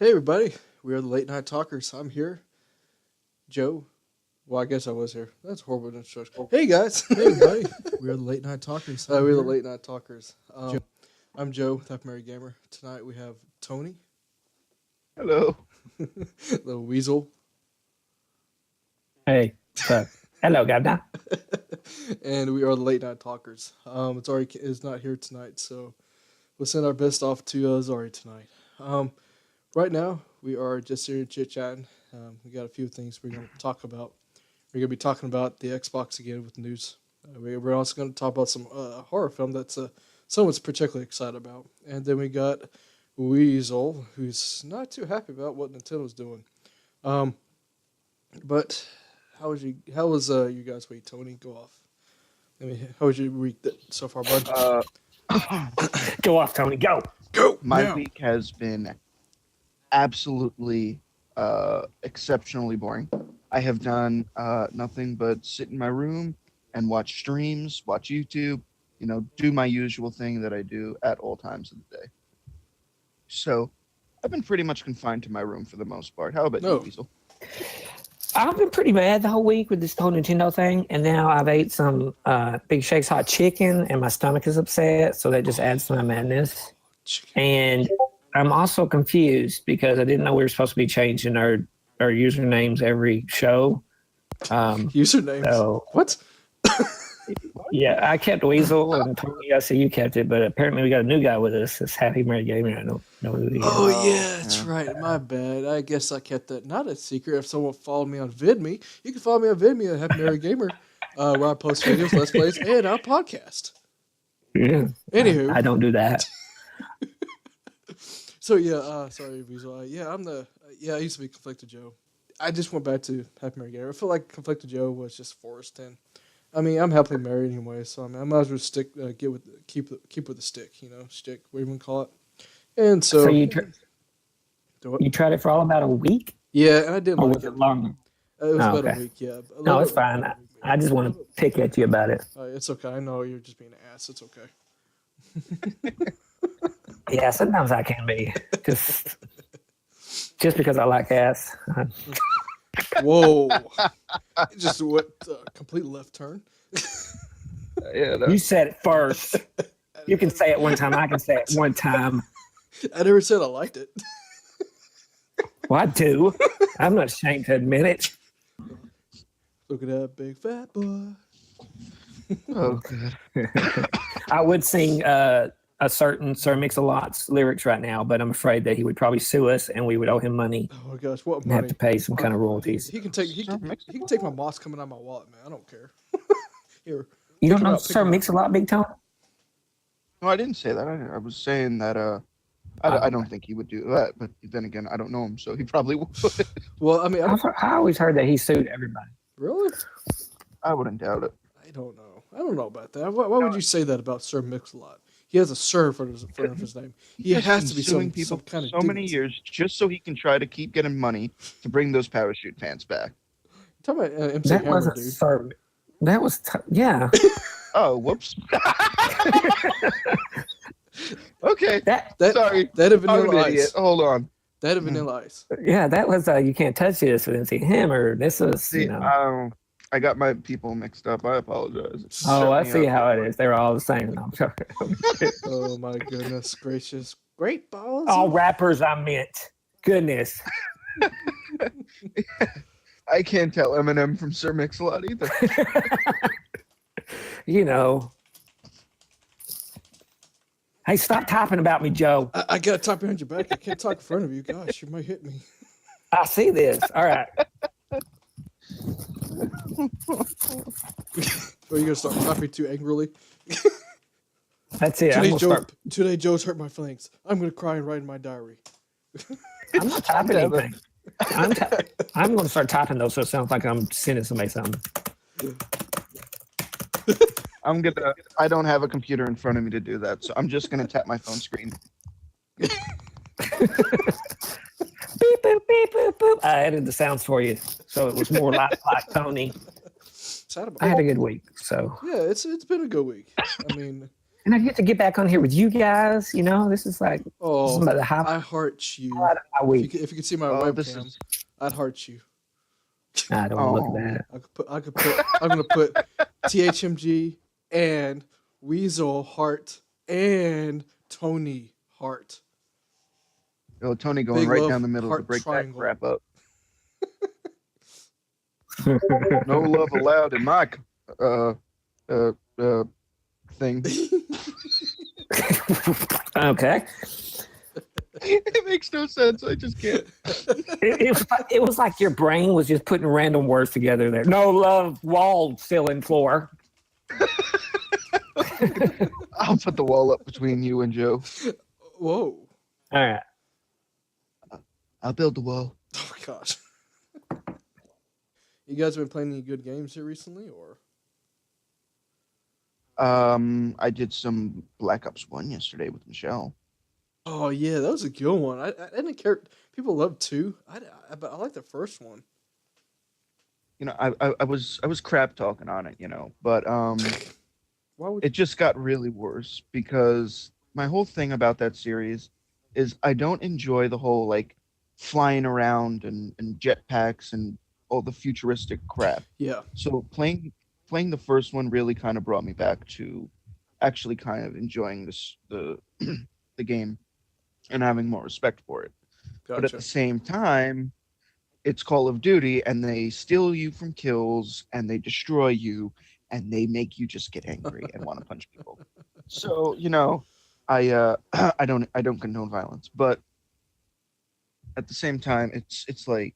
Hey everybody, we are the Late Night Talkers. I'm here, Joe. Well, I guess I was here. That's a horrible introduction. Hey guys, Hey everybody, we are the Late Night Talkers. we're the Late Night Talkers. I'm Joe with Half Mary Gamer. Tonight we have Tony, Hello. the Weasel, Hey, so, hello, Governor. and we are the Late Night Talkers. It's not here tonight, so we'll send our best off to Zari tonight. Right now we are just here chit chatting. We got a few things we're going to talk about. We're going to be talking about the Xbox again with news. We're also going to talk about some horror film that's someone's particularly excited about. And then we got Weasel, who's not too happy about what Nintendo's doing. But how was you guys' week, Tony? Go off. How was your week so far, bud? Go off, Tony. Go. My week has been absolutely exceptionally boring. I have done nothing but sit in my room and watch streams, watch YouTube, do my usual thing that I do at all times of the day. So I've been pretty much confined to my room for the most part. How about you, Weasel? I've been pretty bad the whole week with this whole Nintendo thing, and now I've ate some Big Shake's hot chicken, and my stomach is upset, so that just adds to my madness. And I'm also confused because I didn't know we were supposed to be changing our usernames every show. Usernames? So, what? Yeah, I kept Weasel, and Tony, I see you kept it, but apparently we got a new guy with us. It's Happy Mary Gamer. I don't know who he is. Oh, yeah, that's right. My bad. I guess I kept that not a secret. If someone followed me on VidMe, you can follow me on VidMe at Happy Mary Gamer, where I post videos, Let's Plays, and our podcast. Yeah. Anywho. I don't do that. So, yeah, sorry, Weasel. I used to be Conflicted Joe. I just went back to Happy Mary Gamer. I feel like Conflicted Joe was just forced in. I mean, I'm happily married anyway, so I might as well keep with the stick, stick, whatever you want to call it. And so you tried it for all about a week? Yeah, and I didn't or like was it longer? It was about a week, yeah. No, it's fine. I just want to pick at you about it. It's okay. I know you're just being an ass. It's okay. Yeah, sometimes I can be. Just because I like ass. Whoa. Just what complete left turn. You said it first. You can say it one time. I can say it one time. I never said I liked it. Well, I do. I'm not ashamed to admit it. Look at that big fat boy. Oh, good. I would sing a certain Sir Mix-a-Lot's lyrics right now, but I'm afraid that he would probably sue us, and we would owe him money. Oh my gosh, what and money? have to pay some kind of royalties. He can take my moss coming out of my wallet, man. I don't care. Here. You don't know Sir Mix-a-Lot, Big Tom? No, I didn't say that. I was saying that I don't think he would do that, but then again, I don't know him, so he probably would. Well, I mean, I always heard that he sued everybody. Really? I wouldn't doubt it. I don't know. I don't know about that. Why would you say that about Sir Mix-a-Lot? He has a Sir for his name. He has to be suing some kind of so many years just so he can try to keep getting money to bring those parachute pants back. Talking about MC That Hammer, wasn't dude. Sir. That was yeah. Oh, whoops. Okay. That Sorry. had I'm Vanilla an idiot. Ice. Hold on. That had Vanilla Ice. Yeah, that was you can't touch this with MC Hammer. This is See, I got my people mixed up. I apologize. Oh, I see how it is. They're all the same. No, I'm sorry. Oh my goodness gracious! Great balls. All rappers, I meant. Goodness. I can't tell Eminem from Sir Mix-a-Lot either. Hey, stop typing about me, Joe. I got to talk behind your back. I can't talk in front of you. Gosh, you might hit me. I see this. All right. Are you gonna start typing too angrily? That's it. Today, Joe's hurt my feelings. I'm gonna cry and write in my diary. I'm not typing anything. I'm going to start typing those so it sounds like I'm sending somebody something. I don't have a computer in front of me to do that, so I'm just gonna tap my phone screen. Beep, boop, beep, boop, boop. I added the sounds for you, so it was more like Tony. I had a good week, so yeah, it's been a good week. I mean, And I get to get back on here with you guys. You know, this is like Oh, about the highlight I heart you. of my week. If you could see my Oh, this webcam, is. I'd heart you. I don't want to look Oh. at that. I'm gonna put THMG and Weasel heart and Tony heart. Oh, Tony going Big right love down the middle to heart break triangle. that crap up. No love allowed in my thing. Okay. It makes no sense. I just can't. It was like your brain was just putting random words together there. No love, wall, ceiling, floor. I'll put the wall up between you and Joe. Whoa! All right. I'll build the wall. Oh my gosh! You guys been playing any good games here recently, or? I did some Black Ops 1 yesterday with Michelle. Oh yeah, that was a good one. I didn't care. People love 2. But I like the first one. You know, I was crap talking on it, you know, but Why would it just got really worse because my whole thing about that series is I don't enjoy the whole like flying around and jetpacks and all the futuristic crap. Yeah. So playing the first one really kind of brought me back to actually kind of enjoying the the game and having more respect for it. But at Gotcha. the same time, it's Call of Duty and they steal you from kills and they destroy you and they make you just get angry and want to punch people. So, you know, I I don't condone violence, but at the same time it's like,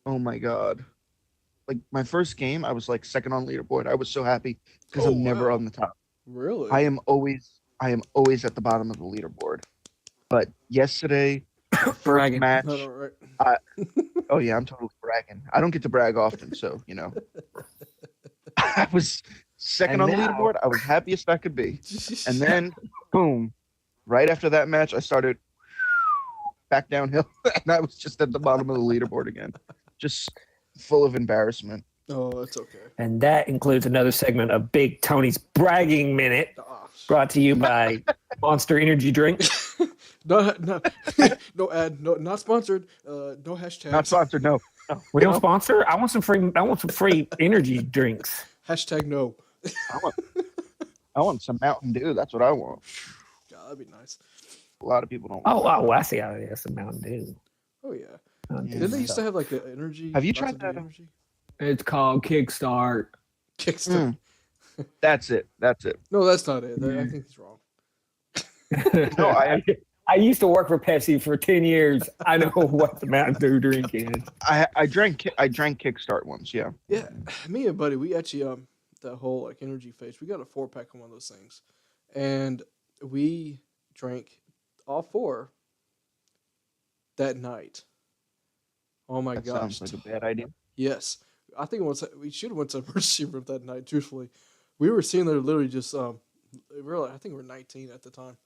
oh my god. Like my first game, I was like second on leaderboard. I was so happy because Oh, I'm never wow. on the top. Really? I am always at the bottom of the leaderboard. But yesterday, the first Bragging. match. No, right. Oh yeah, I'm totally bragging. I don't get to brag often, so you know. I was second And on the now- leaderboard. I was happiest I could be. And then, boom! Right after that match, I started back downhill, and I was just at the bottom of the leaderboard again, just full of embarrassment. Oh, that's okay. And that includes another segment of Big Tony's Bragging Minute, Ah, brought to you by Monster Energy Drink. no, no ad. No, not sponsored. No hashtag. Not sponsored, no. We don't sponsor. I want some free energy drinks. Hashtag no. I want some Mountain Dew. That's what I want. God, that'd be nice. A lot of people don't. Oh, I see how it is. Some Mountain Dew. Oh yeah. Mountain Yeah. Dew Didn't they used to stuff. have like an energy? Have you lots tried of that? Energy? It's called Kickstart. Kickstarter. That's it. That's it. No, that's not it. I Yeah. think he's wrong. No, I used to work for Pepsi for 10 years. I know what the Mountain Dew drink is. I drank Kickstart once. Yeah. Yeah, me and buddy, we actually that whole like energy phase. We got a 4-pack of one of those things, and we drank all 4 that night. Oh my That gosh! sounds like a bad idea. Yes, I think we should have went to the emergency room that night. Truthfully, we were sitting there literally just I think we were 19 at the time,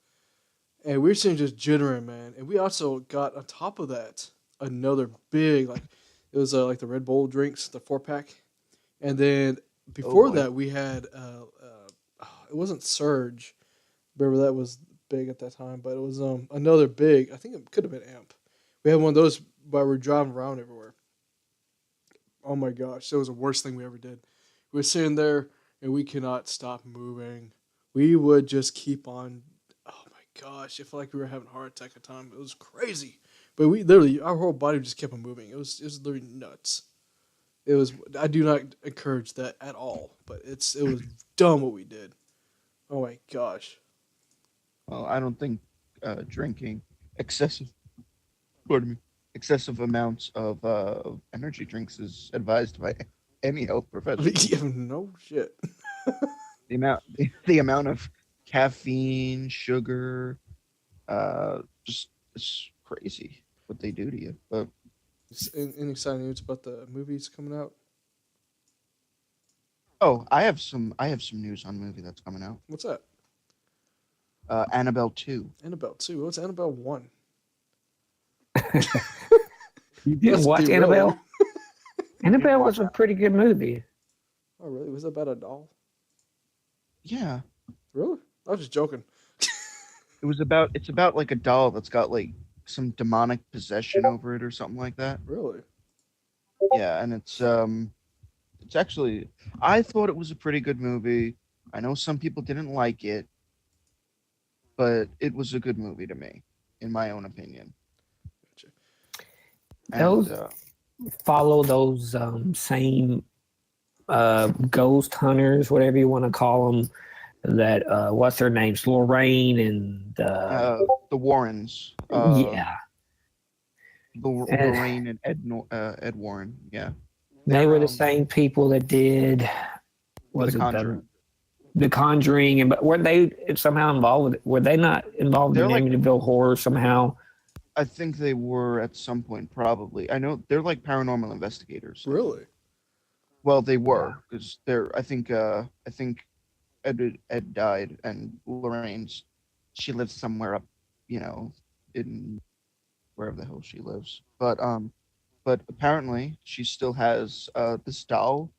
and we were sitting just jittering, man. And we also got on top of that another big it was like the Red Bull drinks, the 4-pack, and then before boy. that we had it wasn't Surge, remember that was big at that time, but it was another big. I think it could have been Amp. We had one of those while we were driving around everywhere. Oh my gosh, that was the worst thing we ever did. We were sitting there and we could not stop moving. We would just keep on. Oh my gosh, it felt like we were having a heart attack at the time. It was crazy, but we literally our whole body just kept on moving. It was literally nuts. It was. I do not encourage that at all, but it was dumb what we did. Oh my gosh. Well, I don't think drinking excessive amounts of energy drinks is advised by any health professional. No shit. The amount of caffeine, sugar, just it's crazy what they do to you. But Any exciting news about the movies coming out? oh, I have some news on a movie that's coming out. What's that? Annabelle 2. Annabelle 2. What's Annabelle 1? You didn't Let's watch derail Annabelle? you. Annabelle was a pretty good movie. Oh really? Was it about a doll? Yeah. Really? I was just joking. It's about like a doll that's got like some demonic possession over it or something like that. Really? Yeah, and it's actually I thought it was a pretty good movie. I know some people didn't like it, but it was a good movie to me, in my own opinion. Gotcha. And Those follow those same ghost hunters, whatever you want to call them. That what's their names? Lorraine and the Warrens, yeah, and Lorraine and Ed Warren. Yeah, they were the um, same people that did The was it Conjuring. the Conjuring, and but were they somehow involved with it? Were they not involved They're in like Amityville Horror somehow? I think they were at some point, probably. I know they're like paranormal investigators. Really? Well, they Yeah. were because they're. I think Ed died, and Lorraine's. She lives somewhere up, you know, in wherever the hell she lives. But apparently she still has this doll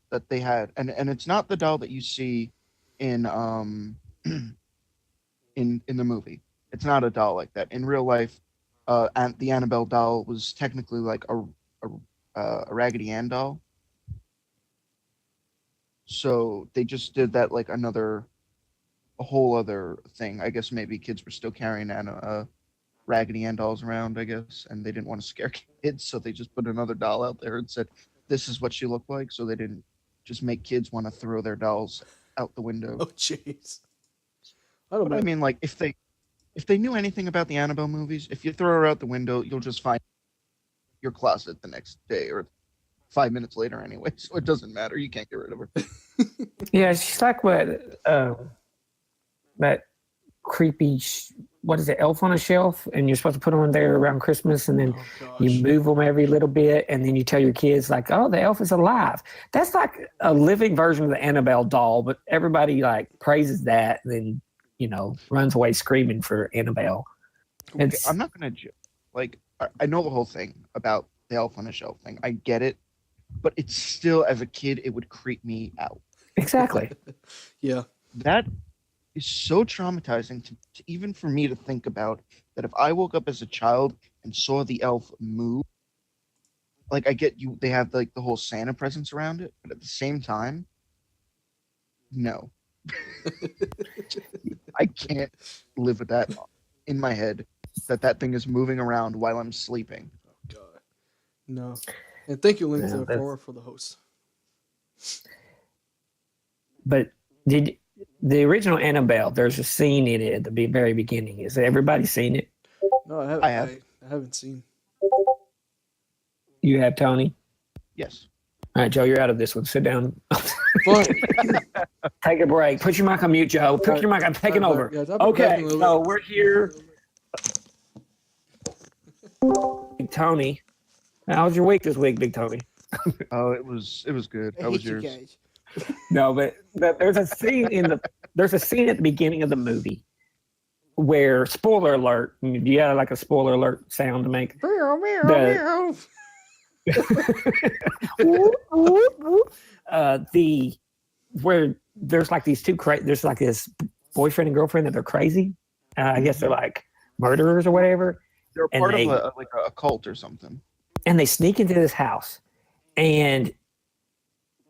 that they had, and it's not the doll that you see in in the movie. It's not a doll like that in real life. And the Annabelle doll was technically like a Raggedy Ann doll. So they just did that like a whole other thing. I guess maybe kids were still carrying Raggedy Ann dolls around, I guess, and they didn't want to scare kids, so they just put another doll out there and said, "This is what she looked like," so they didn't just make kids want to throw their dolls out the window. Oh, jeez. I don't But I know. mean, like if they knew anything about the Annabelle movies, if you throw her out the window, you'll just find your closet the next day or 5 minutes later anyway. So it doesn't matter. You can't get rid of her. Yeah, she's like what that creepy. What is it? Elf on a Shelf, and you're supposed to put them in there around Christmas, and then Oh, you gosh. move them every little bit, and then you tell your kids like, "Oh, the elf is alive." That's like a living version of the Annabelle doll, but everybody like praises that, and then runs away screaming for Annabelle. It's I'm not gonna like I know the whole thing about the Elf on a Shelf thing. I get it, but it's still as a kid it would creep me out. exactly. Yeah. That is so traumatizing to even for me to think about that if I woke up as a child and saw the elf move, like I get you they have like the whole Santa presence around it, but at the same time, no. I can't live with that in my head that thing is moving around while I'm sleeping. Oh, God. No. And thank you, Link, Yeah, the that's- Informer, for the host. But did the original Annabelle? There's a scene in it at the very beginning. Has everybody seen it? No, I haven't. I have. I haven't seen. You have, Tony. Yes. All right, Joe, you're out of this one. Sit down. Fine. Take a break. Put your mic on mute, Joe. Put your mic. I'm taking All right, over. guys, I'll be back Okay, in a little so bit. we're here. Big Tony, how's your week this week, Big Tony? Oh, it was good. How was yours? No, but there's a scene at the beginning of the movie where spoiler alert. You got like a spoiler alert sound to make. Meow, meow, The- meow. the where there's like these there's like this boyfriend and girlfriend that they're crazy. I guess they're like murderers or whatever. They're And part they- of a cult or something. And they sneak into this house, and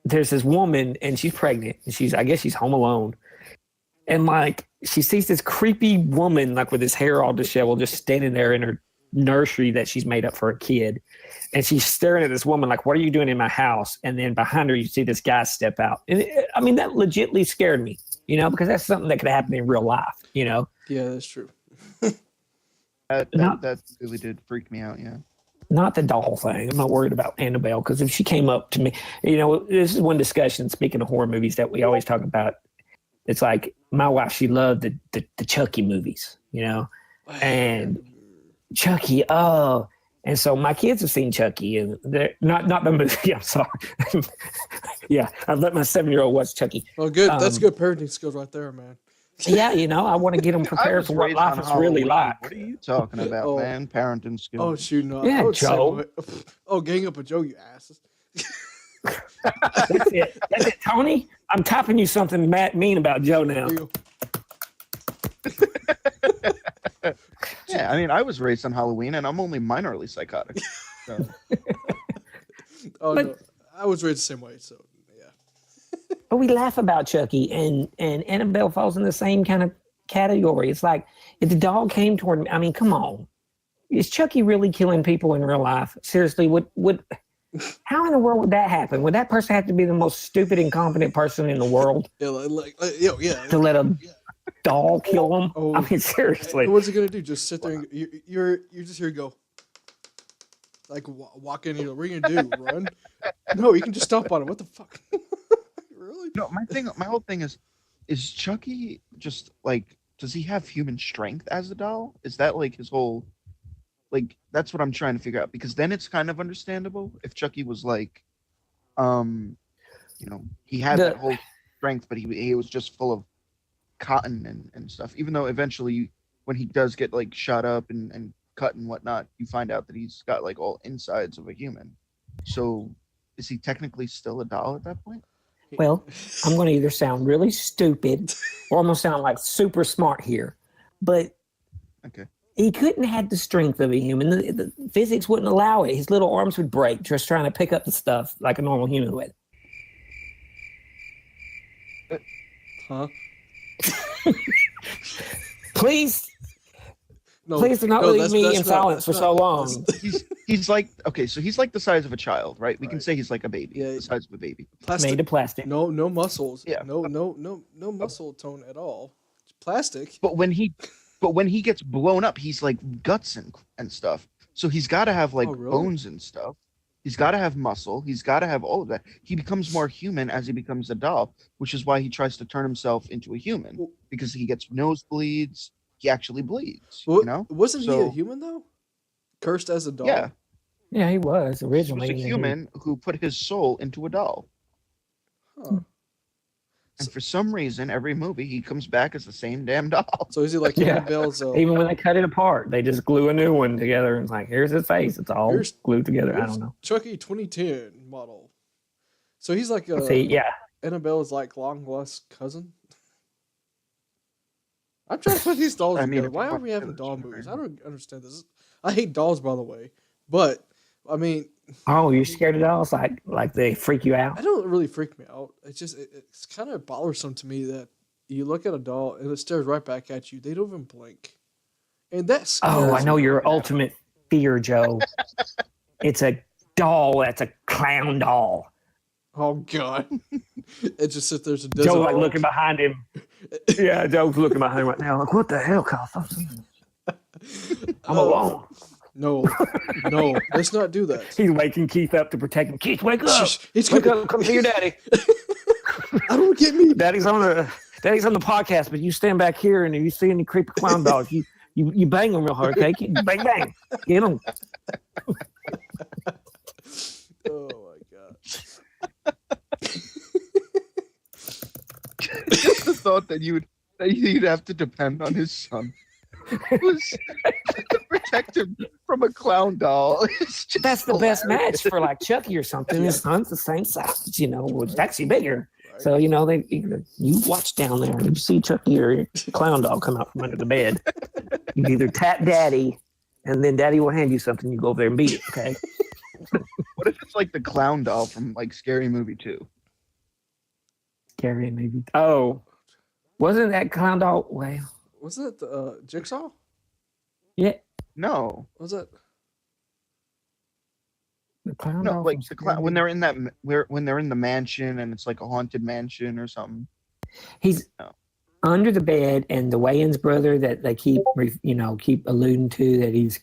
there's this woman, and she's pregnant, and I guess she's home alone, and like she sees this creepy woman like with his hair all disheveled, just standing there in her nursery that she's made up for a kid, and she's staring at this woman like, "What are you doing in my house?" And then behind her, you see this guy step out, and I mean that legitly scared me, because that's something that could happen in real life, Yeah, that's true. That really did freak me out. Yeah. Not the doll thing. I'm not worried about Annabelle because if she came up to me, this is one discussion. Speaking of horror movies that we always talk about, it's like my wife, she loved the Chucky movies, and Chucky. Oh, and so my kids have seen Chucky, and they're not the movie. I'm sorry. Yeah, I've let my 7-year-old watch Chucky. Oh, good. That's good parenting skills right there, man. Yeah, I want to get them I prepared was for what raised life on is really Halloween. like. What are you talking about, Oh. man? Parenting skills. Oh, shoot, no. Yeah, I would Joe. Oh, gang up with Joe, you asses. That's it. Tony. I'm typing you something mean about Joe now. There you go. Yeah, I mean, I was raised on Halloween, and I'm only minorly psychotic. So. Oh But- no, I was raised the same way. So yeah. But we laugh about Chucky, and Annabelle falls in the same kind of category. It's like if the dog came toward me. I mean, come on, is Chucky really killing people in real life? Seriously, would how in the world would that happen? Would that person have to be the most stupid, incompetent person in the world Yeah. to let a doll kill them? Oh. I mean, seriously. What's he gonna do? Just sit there and you're just here to go. Like walk in here. What are you gonna do? Run? No, you can just stomp on him. What the fuck? Really? No, my whole thing is Chucky just like, does he have human strength as a doll? Is that like his whole, like, that's what I'm trying to figure out, because then it's kind of understandable if Chucky was like, he had that whole strength, but he was just full of cotton and stuff. Even though eventually when he does get like shot up and cut and whatnot, you find out that he's got like all insides of a human. So is he technically still a doll at that point? Well, I'm going to either sound really stupid or I'm going to sound like super smart here. But Okay. he couldn't have the strength of a human. The physics wouldn't allow it. His little arms would break just trying to pick up the stuff like a normal human would. Huh? Please No. Please do not no, leave me that's in silence for that's so not- long. He's like, okay, so he's like the size of a child, right? We can Right. say he's like a baby, Yeah. the size of a baby. Plastic. Made of plastic. No muscles. Yeah. No muscle tone at all. It's plastic. But when he gets blown up, he's like guts and stuff. So he's got to have like Oh, really? bones and stuff. He's got to have muscle. He's got to have all of that. He becomes more human as he becomes a doll, which is why he tries to turn himself into a human, Well- because he gets nosebleeds. He actually bleeds. Well, You know? wasn't he a So- human though? Cursed as a dog. Yeah, Yeah, he was he was originally. a and then human who put his soul into a doll. Huh. And for some reason, every movie he comes back as the same damn doll. So is he like Yeah. Annabelle's? Even when they cut it apart, they just glue a new one together and it's like, here's his face. It's all Here's- glued together. I don't know. Chucky 2010 model. So he's like See, yeah. Annabelle's like long lost cousin. I'm trying to put these dolls I mean, together. if Why you are want we to having do doll this, movies? right? I don't understand this. I hate dolls, by the way, but I mean, Oh, you're scared of dolls? Like they freak you out? I don't really freak me out. It's just it's kind of bothersome to me that you look at a doll and it stares right back at you. They don't even blink, and that's Oh, I know your ultimate fear, Joe. It's a doll. That's a clown doll. Oh God, it just sits there. It's a Joe desert like rock. looking behind him. Yeah, Joe's looking behind him right now. Like, what the hell, Kyle? I'm alone. No, let's not do that. He's waking Keith up to protect him. Keith, wake up! Shh, he's Wake gonna- up! Come see your daddy. I don't get me. Daddy's on the podcast, but you stand back here, and if you see any creepy clown dogs, you bang them real hard, okay? Bang bang, get them. Oh my God. Just the thought that you'd have to depend on his son to protect him from a clown doll. It's just That's the best hilarious. match for like Chucky or something. His son's the same size, well, it's actually bigger. Right. So they you watch down there and you see Chucky or clown dog come out from under the bed. You either tap Daddy, and then Daddy will hand you something. You go over there and beat it. Okay. What if it's like the clown doll from like Scary Movie 2? Carrie maybe. Oh, wasn't that clown dog? Well, Was it Jigsaw? yeah, No, Was it? the clown no, dog. like from the clown Scary when they're in that when they're in the mansion and it's like a haunted mansion or something. He's No. under the bed, and the Wayans brother that they keep alluding to that he's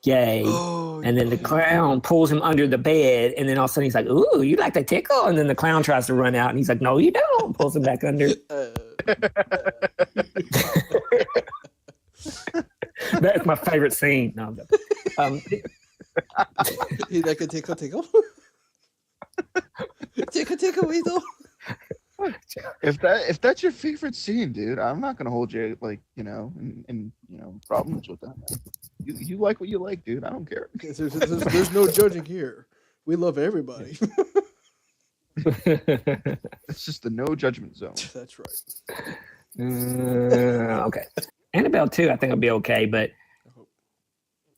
gay. Oh, And then the clown pulls him under the bed, and then all of a sudden he's like, "Ooh, you like to tickle?" And then the clown tries to run out, and he's like, "No, you don't." Pulls him back under. That's my favorite scene. No, he like a tickle. Tickle, weasel. If that's your favorite scene, dude, I'm not gonna hold you like in problems with that. You like what you like, dude. I don't care. There's no judging here. We love everybody. It's just the no judgment zone. That's right. Okay. Annabelle 2, I think will be okay, but I hope.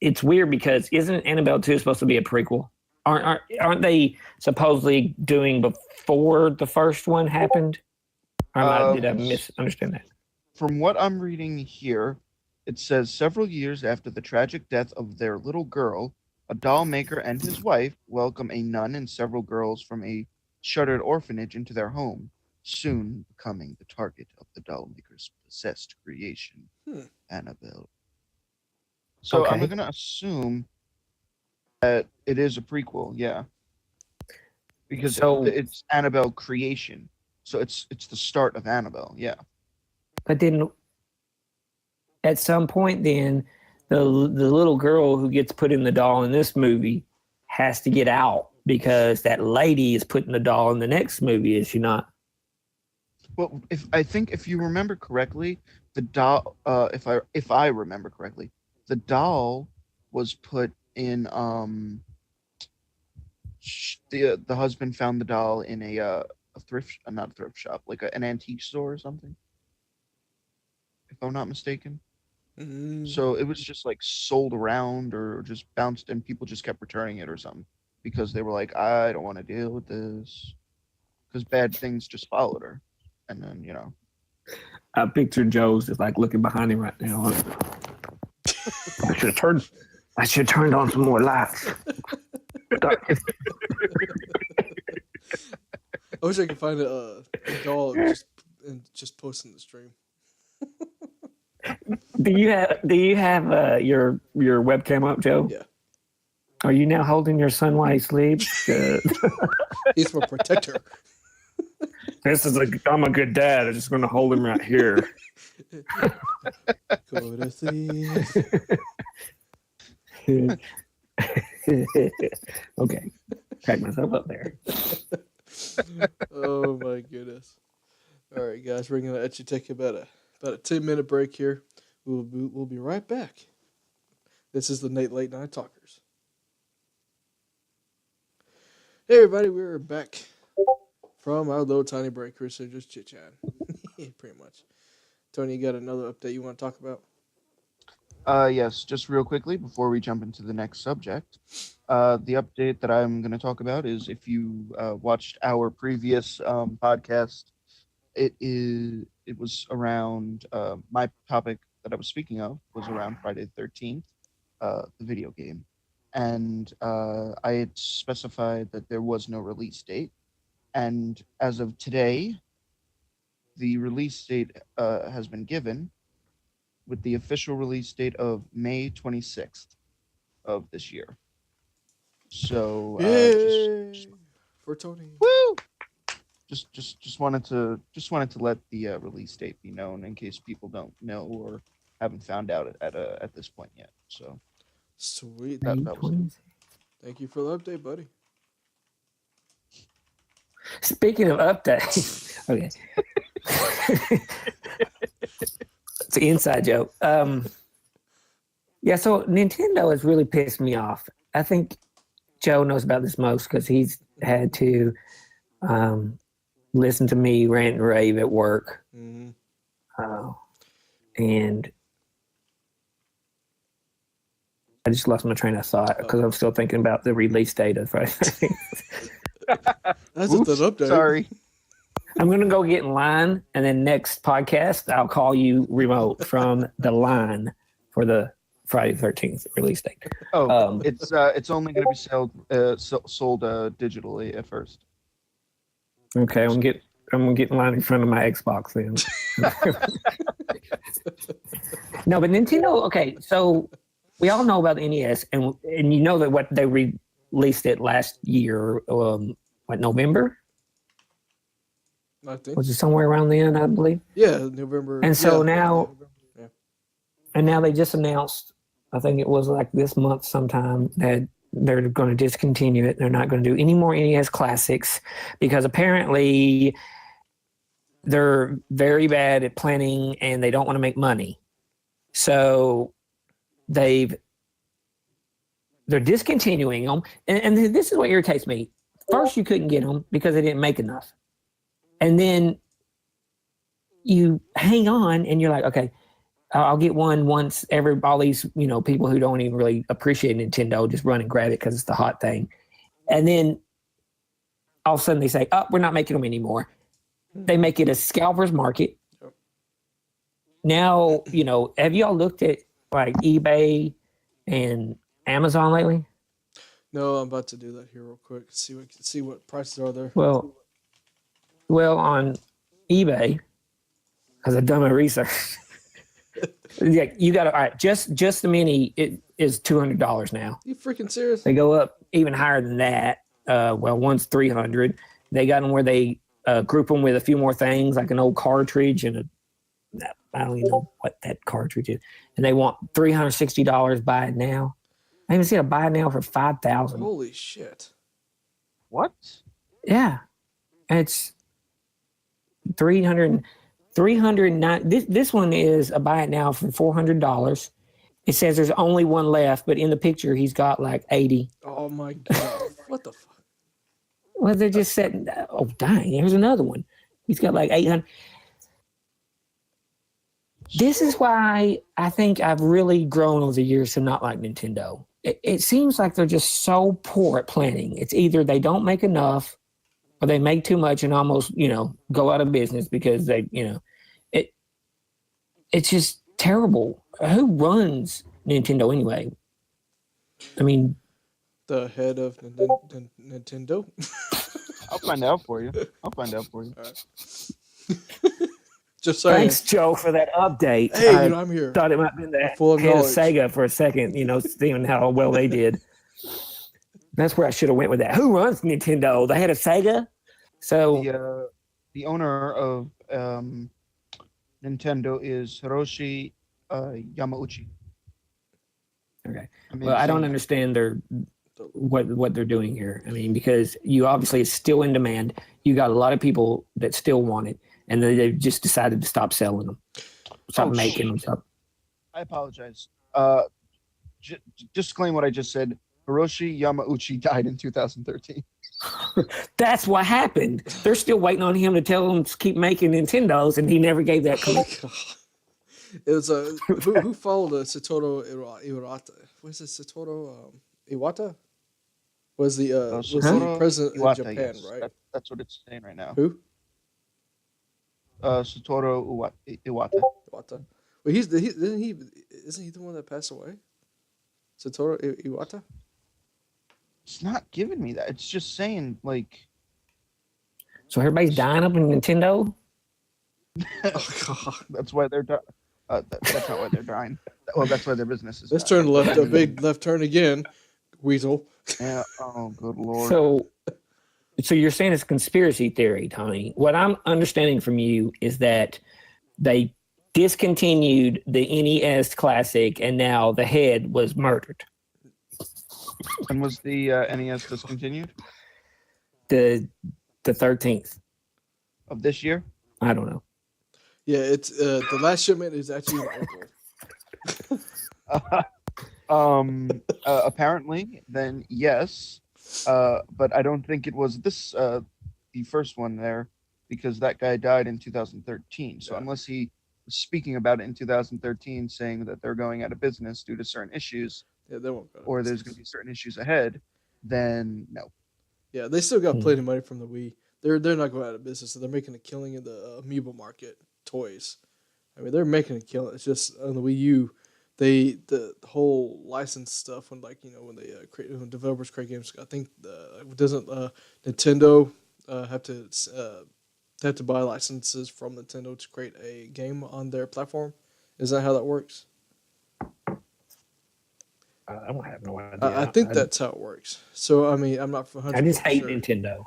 it's weird because isn't Annabelle 2 supposed to be a prequel? Aren't they supposedly doing before the first one happened? Did I misunderstand that? From what I'm reading here, it says several years after the tragic death of their little girl, a doll maker and his wife welcome a nun and several girls from a shuttered orphanage into their home, soon becoming the target of the doll maker's possessed creation, Hmm. Annabelle. So I'm Okay. going to assume that it is a prequel, yeah, because So, it's Annabelle creation. So it's the start of Annabelle, yeah. but then at some point, then the little girl who gets put in the doll in this movie has to get out because that lady is putting the doll in the next movie, is she not? Well, if you remember correctly, the doll, if I remember correctly, the doll was put in the husband found the doll in a thrift, not a thrift shop, like an antique store or something, if I'm not mistaken. Mm. So it was just like sold around or just bounced, and people just kept returning it or something because they were like, I don't want to deal with this, because bad things just followed her, and then I picture Joe's just like looking behind him right now. I should have turned on some more lights. I wish I could find a doll and just post in the stream. Do you have your webcam up, Joe? Yeah. Are you now holding your son while he sleeps? He's my protector. I'm a good dad. I'm just going to hold him right here. Go to sleep. Okay. Crack myself up there. Oh my goodness! All right, guys, we're gonna actually take about a 10-minute break here. We'll be right back. This is the Nate Late Night Talkers. Hey everybody, we're back from our little tiny break. We're just chit chatting, pretty much. Tony, you got another update you want to talk about? Yes, just real quickly before we jump into the next subject. The update that I'm going to talk about is, if you watched our previous podcast, it was around my topic that I was speaking of was around Friday the 13th, the video game, and I had specified that there was no release date, and as of today, the release date has been given, with the official release date of May 26th of this year. So Yay! For Tony. woo! Just wanted to let the release date be known in case people don't know or haven't found out at this point yet. So Sweet. that was it. Thank you for the update, buddy. Speaking of updates, okay. It's an inside joke. Yeah, so Nintendo has really pissed me off. I think Joe knows about this most because he's had to listen to me rant and rave at work. Mm-hmm. And I just lost my train of thought because I'm still thinking about the release date of Friday. That's Oops, an update. sorry. I'm going to go get in line, and then next podcast, I'll call you remote from the line for the Friday the 13th release date. Oh, it's only going to be sold digitally at first. Okay, I'm gonna get in line in front of my Xbox then. No, but Nintendo. Okay, so we all know about the NES, and you know that what they released it last year. What, November? I think. Was it somewhere around then? I believe. Yeah, November. And so yeah, now, yeah. and now they just announced. I think it was like this month sometime that they're going to discontinue it. They're not going to do any more NES classics because apparently they're very bad at planning and they don't want to make money. So they're discontinuing them. And this is what irritates me. first you couldn't get them because they didn't make enough. And then you hang on and you're like, okay, I'll get one once all these, people who don't even really appreciate Nintendo just run and grab it because it's the hot thing. And then all of a sudden they say, oh, we're not making them anymore. They make it a scalper's market. Now, have y'all looked at like eBay and Amazon lately? No, I'm about to do that here real quick. See what prices are there. Well, on eBay, because I've done my research. Yeah, you got to. All right, just the mini it is $200 now. You freaking serious? They go up even higher than that. One's $300. They got them where they group them with a few more things, like an old cartridge and I don't even know what that cartridge is. And they want $360. Buy it now. I even see a buy it now for $5,000. Holy shit! What? Yeah, it's 309. This one is a buy it now for $400. It says there's only one left, but in the picture he's got like 80. Oh my god! What the fuck? Well, they're just setting. Oh dang! Here's another one. He's got like 800. This is why I think I've really grown over the years to not like Nintendo. It seems like they're just so poor at planning. It's either they don't make enough, or they make too much and almost go out of business because they it's just terrible. Who runs Nintendo anyway? I mean, the head of Nintendo. I'll find out for you. Right. Just saying. Thanks, Joe, for that update. Hey, I'm here. Thought it might have been the Full of head of knowledge. Sega for a second, seeing how well they did. That's where I should have went with that. Who runs Nintendo? The head of Sega? So The owner of Nintendo is Hiroshi Yamauchi. okay. I mean, Well, I don't understand what they're doing here. I mean, because you obviously it's still in demand. You got a lot of people that still want it, and they've just decided to stop selling them, stop making them. Stop. I apologize. Just claim what I just said. Hiroshi Yamauchi died in 2013. That's what happened. They're still waiting on him to tell them to keep making Nintendos, and he never gave that clue. It was who followed Satoru Iwata? Was it Satoru Iwata? Was the president Iwata, of Japan, yes. right? That's what it's saying right now. Who? Satoru Iwata. Iwata. Well, isn't he the one that passed away? Satoru Iwata? It's not giving me that. It's just saying like. So everybody's dying up in Nintendo. Oh god. That's why they're dying. That's not why they're dying. Well, that's why their business is. Let's dying. turn left, a big left turn again, Weasel. Yeah. Oh, good lord. So you're saying it's conspiracy theory, Tony. What I'm understanding from you is that they discontinued the NES Classic, and now the head was murdered. And was the NES discontinued The 13th of this year? I don't know. Yeah, it's the last shipment is actually in April. Apparently, then yes, but I don't think it was this the first one there because that guy died in 2013. So unless he was speaking about it in 2013, saying that they're going out of business due to certain issues, Yeah, they won't go. or there's going to be certain issues ahead, then no. Yeah, they still got plenty of money from the Wii. They're not going out of business, so they're making a killing in the amiibo market toys. I mean, they're making a killing. It's just on the Wii U, the whole license stuff when when they when developers create games. I think doesn't Nintendo have to buy licenses from Nintendo to create a game on their platform? Is that how that works? I don't have no idea. I think that's how it works. So I mean, I'm not 100%. I just hate sure. Nintendo.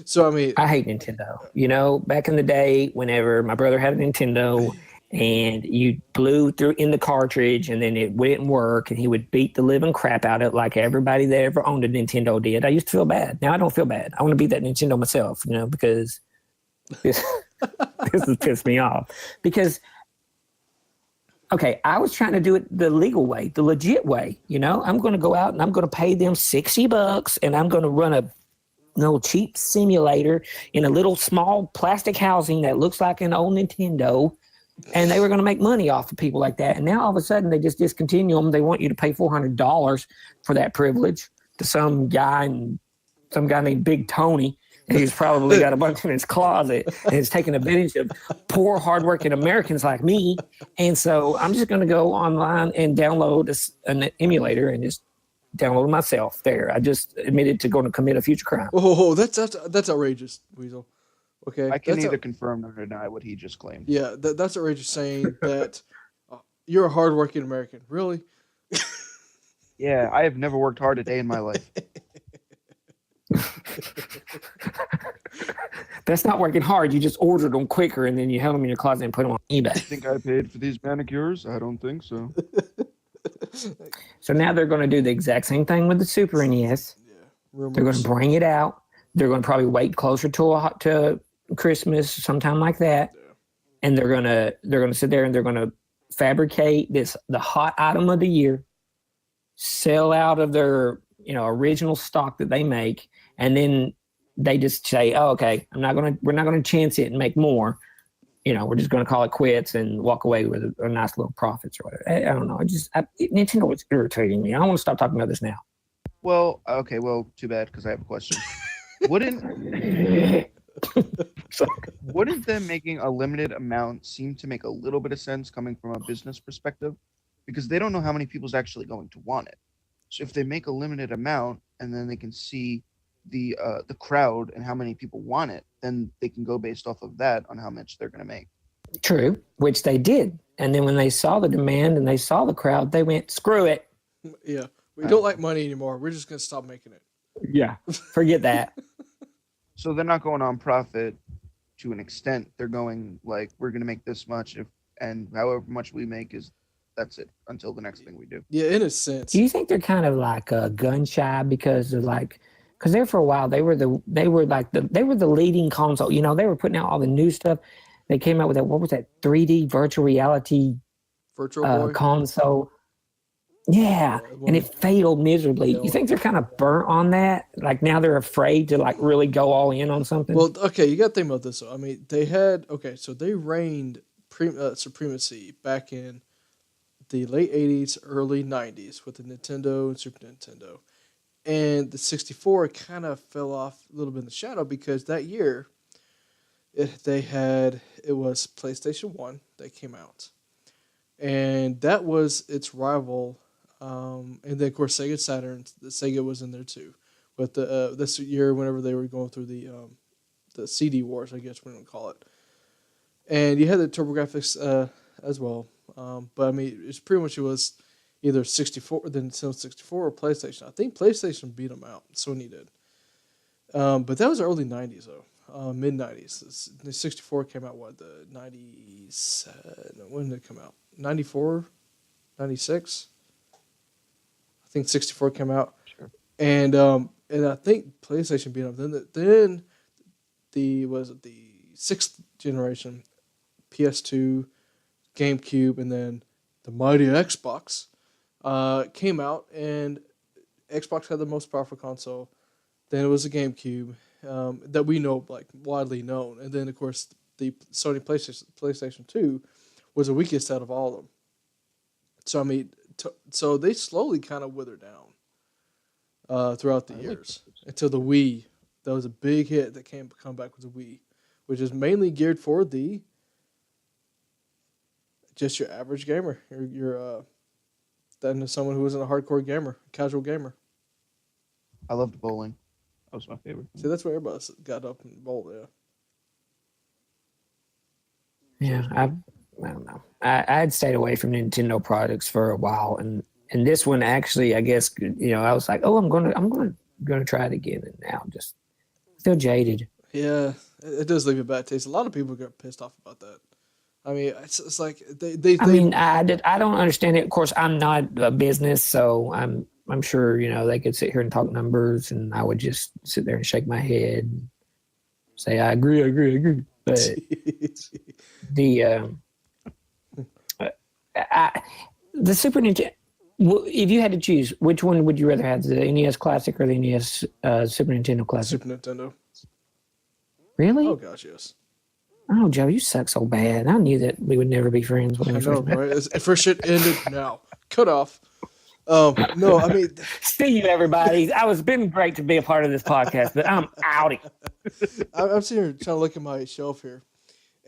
So I mean, I hate Nintendo. Back in the day, whenever my brother had a Nintendo, and you blew through in the cartridge, and then it wouldn't work, and he would beat the living crap out of it, like everybody that ever owned a Nintendo did. I used to feel bad. Now I don't feel bad. I want to beat that Nintendo myself, because this has pissed me off. Because okay, I was trying to do it the legal way, the legit way. I'm going to go out and I'm going to pay them $60, and I'm going to run a little cheap simulator in a little small plastic housing that looks like an old Nintendo. And they were going to make money off of people like that. And now all of a sudden they just discontinue them. They want you to pay $400 for that privilege to some guy named Big Tony, who's probably got a bunch in his closet and is taking advantage of poor, hardworking Americans like me. And so I'm just going to go online and download an emulator and just download it myself. There, I just admitted to going to commit a future crime. Oh, that's outrageous, Weasel. Okay, I can neither confirm nor deny what he just claimed. Yeah, that's outrageous saying that you're a hardworking American. Really? Yeah, I have never worked hard a day in my life. That's not working hard. You just ordered them quicker and then you held them in your closet and put them on eBay. Think I paid for these manicures? I don't think so. So now they're going to do the exact same thing with the Super NES. Yeah. They're going to bring it out. They're going to probably wait closer to Christmas, sometime like that, and they're gonna sit there and they're gonna fabricate the hot item of the year, sell out of their original stock that they make, and then they just say, "Oh, okay, we're not gonna chance it and make more. We're just gonna call it quits and walk away with a nice little profits or whatever." I don't know. Nintendo is irritating me. I don't want to stop talking about this now. Well, okay, too bad because I have a question. Wouldn't them making a limited amount seem to make a little bit of sense coming from a business perspective? Because they don't know how many people's actually going to want it. So if they make a limited amount and then they can see the crowd and how many people want it, then they can go based off of that on how much they're going to make. True, which they did. And then when they saw the demand and they saw the crowd, they went, "Screw it." Yeah, we don't like money anymore. We're just going to stop making it. Yeah, forget that. So they're not going on profit to an extent. They're going like, we're going to make this much, and however much we make that's it until the next thing we do. Yeah, in a sense. Do you think they're kind of like gun shy because there for a while they were the leading console. They were putting out all the new stuff. They came out with that. What was that 3D virtual reality Virtual Boy console? Yeah, and it failed miserably. You think they're kind of burnt on that? Like now they're afraid to really go all in on something? Well, okay, you got to think about this though. I mean, so they reigned supremacy back in the late 80s, early 90s with the Nintendo and Super Nintendo. And the 64 kind of fell off a little bit in the shadow because that year it was PlayStation 1 that came out. And that was its rival. And then, of course, Sega Saturn, the Sega was in there too. But this year, whenever they were going through the CD wars, I guess we're going to call it. And you had the TurboGrafx as well. But, I mean, it was either 64, the Nintendo 64 or PlayStation. I think PlayStation beat them out. Sony did. But that was the early 90s, though. Mid-90s. The 64 came out, the 97? When did it come out? 94? 96? I think 64 came out. Sure. And I think PlayStation beat them. Then the sixth generation, PS2, GameCube, and then the mighty Xbox came out, and Xbox had the most powerful console. Then it was the GameCube that we know, widely known, and then of course the Sony PlayStation 2 was the weakest out of all of them. So I mean, so they slowly kind of withered down throughout the years until the Wii. That was a big hit that come back with the Wii, which is mainly geared for just your average gamer. Than someone who isn't a hardcore gamer, casual gamer. I loved bowling. That was my favorite. See, that's where everybody got up and bowled. Yeah, I don't know. I had stayed away from Nintendo products for a while, and this one actually, I guess, I was like, oh, I'm gonna try it again, and now I'm just still jaded. Yeah, it does leave a bad taste. A lot of people get pissed off about that. I mean, it's like they. I mean, I don't understand it. Of course, I'm not a business, so I'm sure they could sit here and talk numbers, and I would just sit there and shake my head, and say I agree. But the Super Nintendo, Well, if you had to choose, which one would you rather have, the NES Classic or the NES Super Nintendo Classic? Super Nintendo. Really? Oh gosh, yes. Oh, Joe, you suck so bad. I knew that we would never be friends when I we know, first met. right? If our shit ended now, cut off. No, I mean, See you, everybody. It's been great to be a part of this podcast, but I'm outie. I'm sitting here trying to look at my shelf here,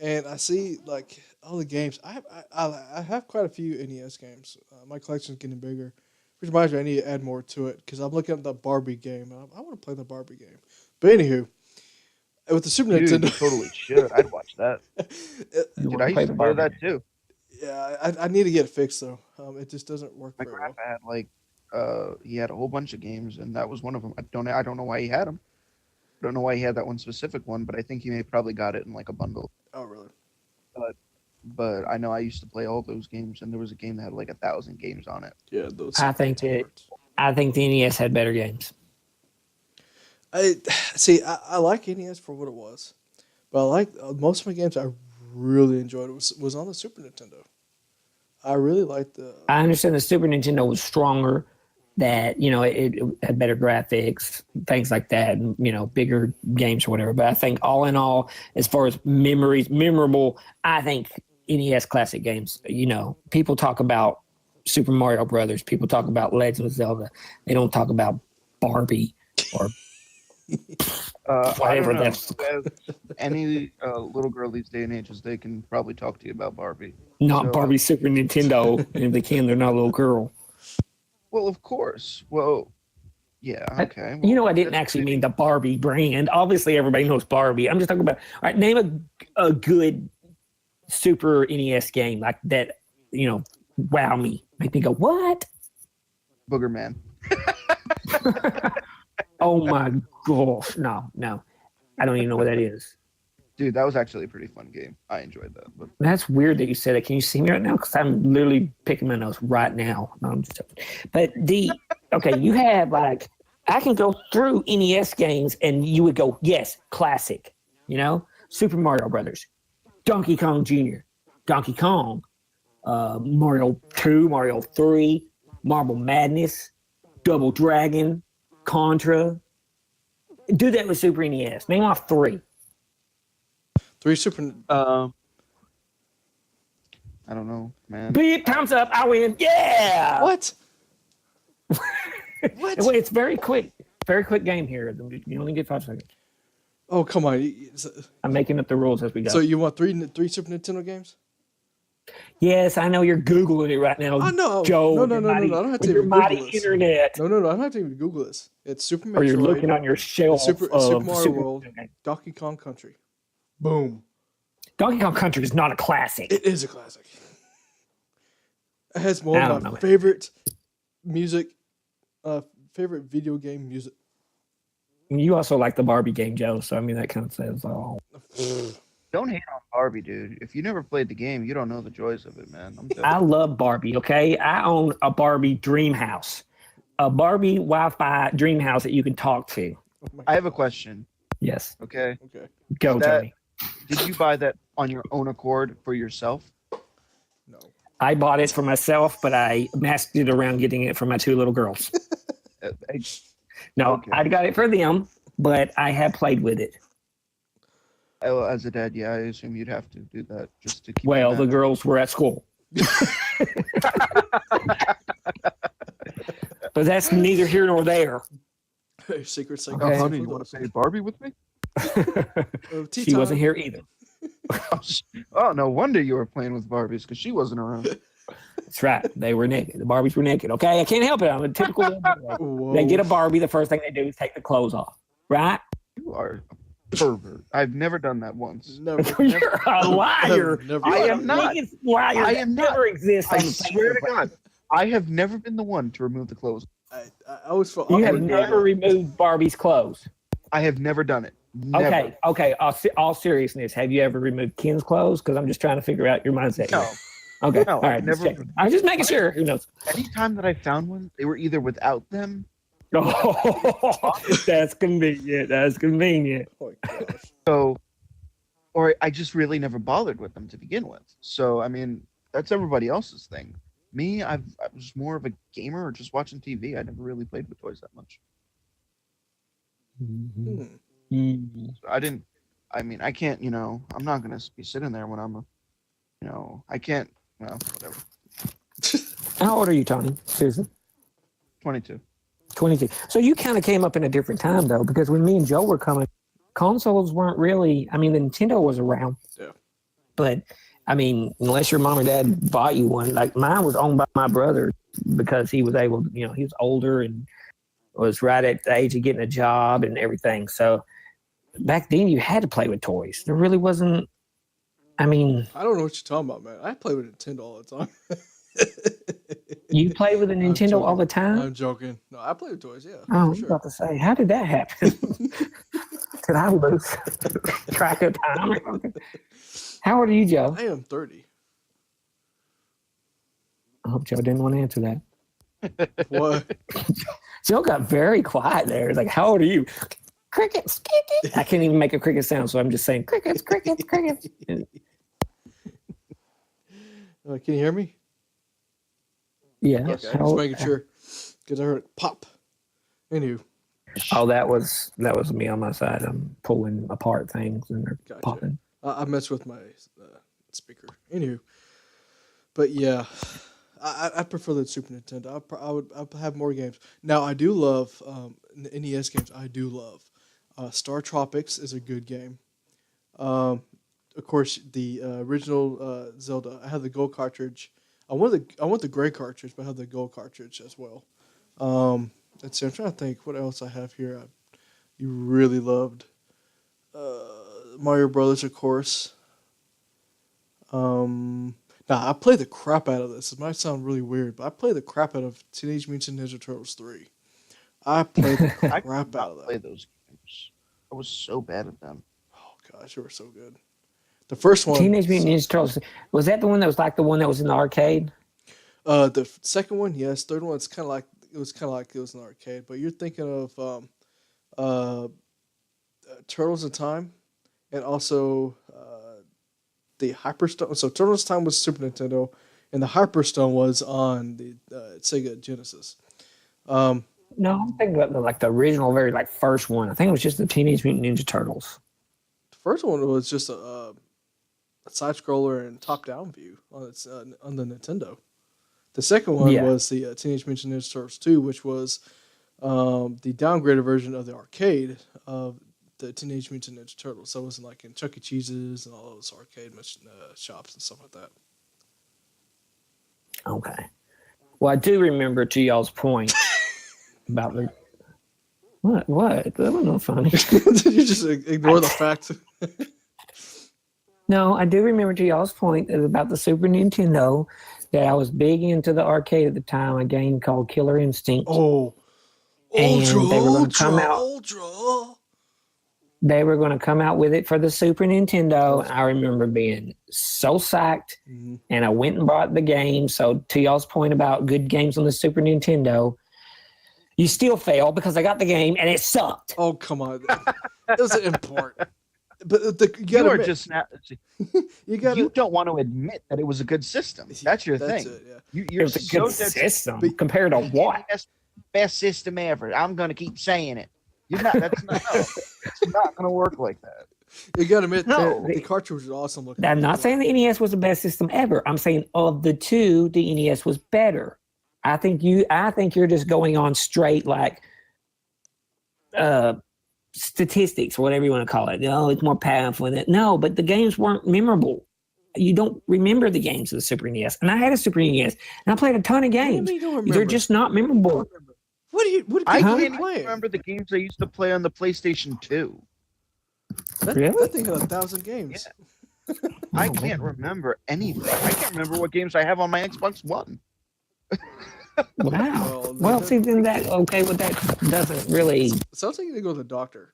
and I see like all the games. I have quite a few NES games. My collection's getting bigger, which reminds me I need to add more to it because I'm looking at the Barbie game. And I want to play the Barbie game. But anywho, with the Super Dude, you Nintendo, totally should. I'd watch that. You Dude, wanna I play used the to play Barbie? that too. yeah, I need to get it fixed though. It just doesn't work My very well. grandpa had like, he had a whole bunch of games, and that was one of them. I don't know why he had them. I don't know why he had that one specific one, but I think he may probably got it in like a bundle. Oh really? But I know I used to play all those games, and there was a game that had like 1,000 games on it. Yeah, those. I think the NES had better games. I see. I like NES for what it was, but I like most of my games. I really enjoyed was on the Super Nintendo. I really liked the. I understand the Super Nintendo was stronger, that, it had better graphics, things like that, and, bigger games or whatever. But I think all in all, as far as memorable, I think NES classic games, people talk about Super Mario Brothers, people talk about Legend of Zelda. They don't talk about Barbie or I don't know. that's Any little girl these day and ages, they can probably talk to you about Barbie. not So, Barbie Super Nintendo. And if they can, they're not a little girl. Well, of course. Well, yeah, okay. I didn't actually mean the Barbie brand. Obviously, everybody knows Barbie. I'm just talking about, all right, name a good Super NES game like that, wow me. Make me go, what? Booger Man. Oh my gosh. No. I don't even know what that is. Dude, that was actually a pretty fun game. I enjoyed that. But That's weird that you said that. Can you see me right now? Because I'm literally picking my nose right now. No, I'm just joking. But okay, you have like, I can go through NES games and you would go, yes, classic. Super Mario Brothers, Donkey Kong Jr., Donkey Kong, Mario 2, Mario 3, Marble Madness, Double Dragon, Contra. Do that with Super NES. Name off 3. 3 Super. I don't know, man. Beep, thumbs up, I win. Yeah. What? What? Wait, it's very quick. Very quick game here. You only get 5 seconds. Oh come on! I'm making up the rules as we go. So you want three Super Nintendo games? Yes, I know you're Googling it right now. Oh no, Joe. no! I don't have to Your even mighty Google this. internet. No, I don't have to even Google this. It's Super Metroid. Or you're looking on your shelf. Super of Mario World, Donkey Kong Country. Boom. Donkey Kong Country is not a classic. It is a classic. It has one I of don't my know. favorite music, favorite video game music. You also like the Barbie game, Joe. So I mean, that kind of says all. Don't hate on Barbie, dude. If you never played the game, you don't know the joys of it, man. I love Barbie. Okay, I own a Barbie dream house, a Barbie Wi-Fi dream house that you can talk to. Oh my I have a question. Yes, Okay. Okay. go, That- Tony. Did you buy that on your own accord for yourself? No. I bought it for myself, but I masked it around getting it for my 2 little girls. No, Okay. I got it for them, but I have played with it. As a dad, yeah, I assume you'd have to do that just to keep. Well, them the happy. girls were at school. But that's neither here nor there. Secret Oh, Okay. honey, you want to play Barbie with me? tea She wasn't time. here either. Oh, no wonder you were playing with Barbies because she wasn't around. That's right. They were naked. The Barbies were naked. Okay, I can't help it. I'm a typical little boy. Whoa. They get a Barbie. The first thing they do is take the clothes off. Right? You are a pervert. I've never done that once. Never. You're a liar. Never. I You're am the not. biggest liar I that am not. ever exists. I on the swear to face of God, I have never been the one to remove the clothes. I always felt. the earth. You have awkward. never removed Barbie's clothes. I have never done it. Never. Okay. All seriousness, have you ever removed Ken's clothes? Because I'm just trying to figure out your mindset. No. here. Okay. No, All right. I've Just never- checking. I'm just making sure. Who knows? Anytime that I found one, they were either without them. Oh, that's convenient. That's convenient. Oh my gosh. So, or I just really never bothered with them to begin with. So, I mean, that's everybody else's thing. Me, I was more of a gamer or just watching TV. I never really played with toys that much. Mhm. Hmm. Mhm. So I didn't. I mean, I can't. I'm not gonna be sitting there when I'm a. I can't. Well, whatever. How old are you, Tony? Seriously. 22. 22. So you kind of came up in a different time, though, because when me and Joe were coming, consoles weren't really, I mean, the Nintendo was around, Yeah. but I mean, unless your mom or dad bought you one, like mine was owned by my brother because he was able, he was older and was right at the age of getting a job and everything. So back then you had to play with toys. There really wasn't, I mean, I don't know what you're talking about, man. I play with Nintendo all the time. you play with a I'm Nintendo all joking. the time? I'm joking. No, I play with toys, yeah, Oh, I for was sure. about to say, how did that happen? Did I lose track of time or something? How old are you, Joe? I am 30. I hope Joe didn't want to answer that. What? Joe got very quiet there. He's like, how old are you? Crickets, crickets. I can't even make a cricket sound, so I'm just saying crickets, crickets, crickets. Can you hear me? Yeah. Yes. Okay, just making sure. Because I heard it pop. Anywho. Oh, that was me on my side. I'm pulling apart things and they're Gotcha. popping. I messed with my speaker. Anywho. But yeah. I prefer the Super Nintendo. I'd have more games. Now, I do love NES games. I do love. Star Tropics is a good game. Of course, the original Zelda. I have the gold cartridge. I want the gray cartridge, but I have the gold cartridge as well. Let's see. I'm trying to think what else I have here. You really loved Mario Brothers, of course. Now I play the crap out of this. It might sound really weird, but I play the crap out of Teenage Mutant Ninja Turtles 3. I played the I crap could out of not play that. those games. I was so bad at them. Oh gosh, you were so good. The first one. Teenage Mutant Ninja Turtles. Was that the one that was like the one that was in the arcade? The second one, yes. Third one, it's kind of like it was an arcade. But you're thinking of Turtles in Time, and also the Hyperstone. So Turtles in Time was Super Nintendo, and the Hyperstone was on the Sega Genesis. No, I'm thinking about the original, very first one. I think it was just the Teenage Mutant Ninja Turtles. The first one was just a side scroller and top down view on its on the Nintendo. The second one was the Teenage Mutant Ninja Turtles 2, which was the downgraded version of the arcade of the Teenage Mutant Ninja Turtles. So it was in Chuck E. Cheese's and all those arcade shops and stuff like that. Okay. Well, I do remember to y'all's point about the what? That was not funny. Did you just ignore the fact? No, I do remember to y'all's point about the Super Nintendo that I was big into the arcade at the time. A game called Killer Instinct. Oh, And Ultra, they were gonna Ultra, come out- Ultra. They were going to come out with it for the Super Nintendo. I remember being so psyched, Mhm. and I went and bought the game. So to y'all's point about good games on the Super Nintendo, you still fail because I got the game and it sucked. Oh, come on. It was an import. But you You gotta are admit, just not. you gotta. You don't want to admit that it was a good system. That's your thing. It, yeah. You, It you're was a good so dead- system But- compared to what? Best system ever. I'm gonna keep saying it. You're not. That's not. No, it's not gonna work like that. You gotta admit, No. the cartridge was awesome looking. I'm not saying the NES was the best system ever. I'm saying of the two, the NES was better. I think you're just going on straight statistics or whatever you want to call it. Oh, it's more powerful than it. No, but the games weren't memorable. You don't remember the games of the Super NES. And I had a Super NES and I played a ton of What do you games. mean you don't remember? They're just not memorable. What I game can't you playing? remember the games I used to play on the PlayStation 2. Really? That thing had 1,000 games. I Oh, can't wow. remember anything. I can't remember what games I have on my Xbox One. Wow. Well, see, then that doesn't really. Sounds like you need to go to the doctor.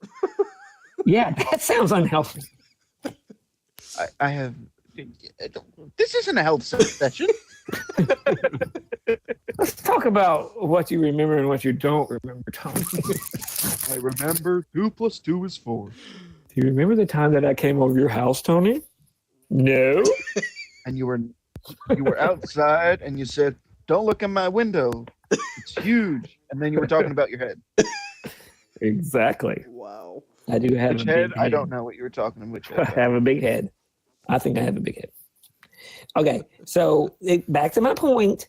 Yeah, that sounds unhealthy. I have. This isn't a health session. Let's talk about what you remember and what you don't remember, Tom. I remember 2 + 2 is 4. Do you remember the time that I came over your house, Tony? No. And you were outside and you said, Don't look in my window. It's huge. And then you were talking about your head. Exactly. Wow. I do have Which a big head? head. I don't know what you were talking about. Which I head? have a big head. I think I have a big head. Okay, so back to my point.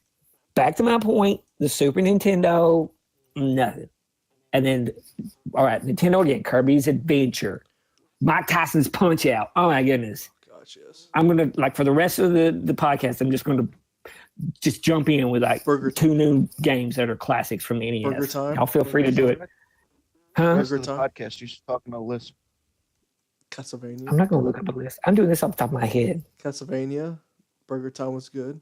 Back to my point. The Super Nintendo, nothing. And then, all right, Nintendo again. Kirby's Adventure, Mike Tyson's Punch Out. Oh my goodness! Gosh, yes. I'm gonna for the rest of the podcast. I'm just gonna jump in with like Burger two new games that are classics from the NES. Burger Time? Y'all feel free to do it. Huh? Rest of the Time? podcast, you're just talking about lists. Castlevania. I'm not gonna look up a list. I'm doing this off the top of my head. Castlevania. Burger Time was good.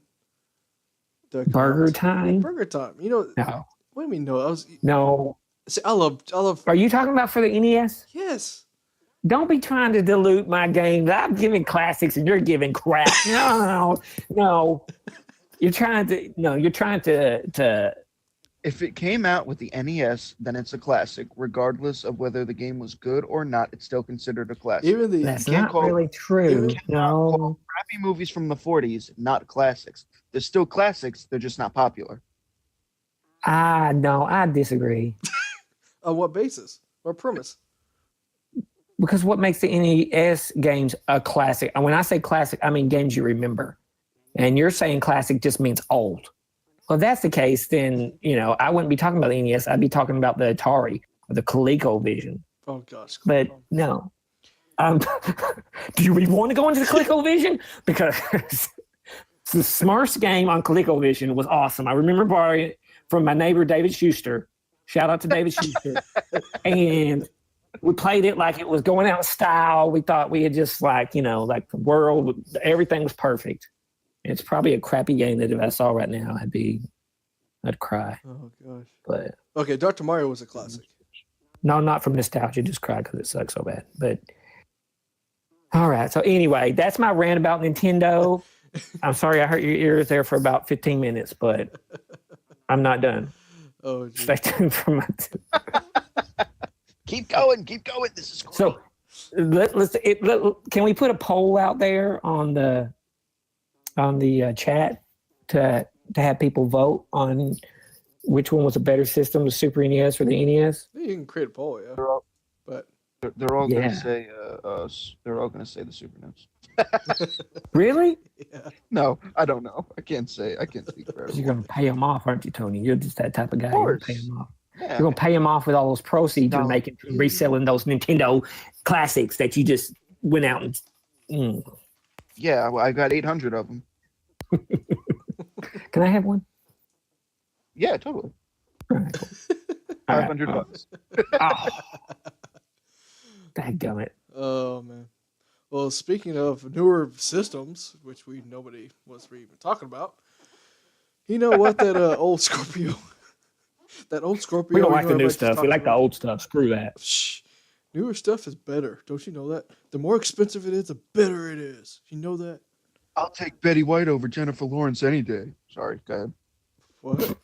Burger Time? Burger Time. You know, No. what do you mean no? No. See, I love. Are you talking about for the NES? Yes. Don't be trying to dilute my games. I'm giving classics and you're giving crap. No. You're trying to If it came out with the NES, then it's a classic, regardless of whether the game was good or not. It's still considered a classic. Even the that's can't not call- really true. you No. Crappy movies from the 40s, not classics. They're still classics. They're just not popular. No, I disagree. on what basis or premise? Because what makes the NES games a classic? And when I say classic, I mean games you remember. And you're saying classic just means old. Well, if that's the case, then, I wouldn't be talking about the NES. I'd be talking about the Atari or the ColecoVision. Oh gosh. But no. Do you really want to go into the ColecoVision? Because the Smurfs game on ColecoVision was awesome. I remember borrowing it from my neighbor, David Schuster. Shout out to David Schuster. And we played it like it was going out of style. We thought we had just like the world, everything was perfect. It's probably a crappy game that if I saw right now, I'd cry. Oh gosh. But Okay, Dr. Mario was a classic. no, not from nostalgia, just cry because it sucks so bad. But all right. So anyway, that's my rant about Nintendo. I'm sorry I hurt your ears there for about 15 minutes, but I'm not done. Oh, geez. Stay tuned for my. Keep going. This is great. So can we put a poll out there on the chat to have people vote on which one was a better system, the Super NES or the NES? You can create a poll, yeah. But They're all Yeah. gonna say they're all gonna say the Super NES. Really? yeah. No, I don't know. I can't speak for You're everyone. going to pay them off, aren't you, Tony? You're just that type of guy. You're going to pay course. them off. Yeah. You're going to pay them off with all those proceeds you're No. making from reselling those Nintendo classics that you just went out and. Yeah, well, I got 800 of them. Can I have one? Yeah, totally. All right, cool. All right. $500. Oh. Dadgummit. Oh man. Well, speaking of newer systems, which nobody was even talking about, you know what? That old Scorpio, that old Scorpio. We don't you like know the new everybody's stuff. We talking like the about? old stuff. Screw that. Shh. Newer stuff is better. Don't you know that? The more expensive it is, the better it is. You know that? I'll take Betty White over Jennifer Lawrence any day. Sorry, go ahead. What?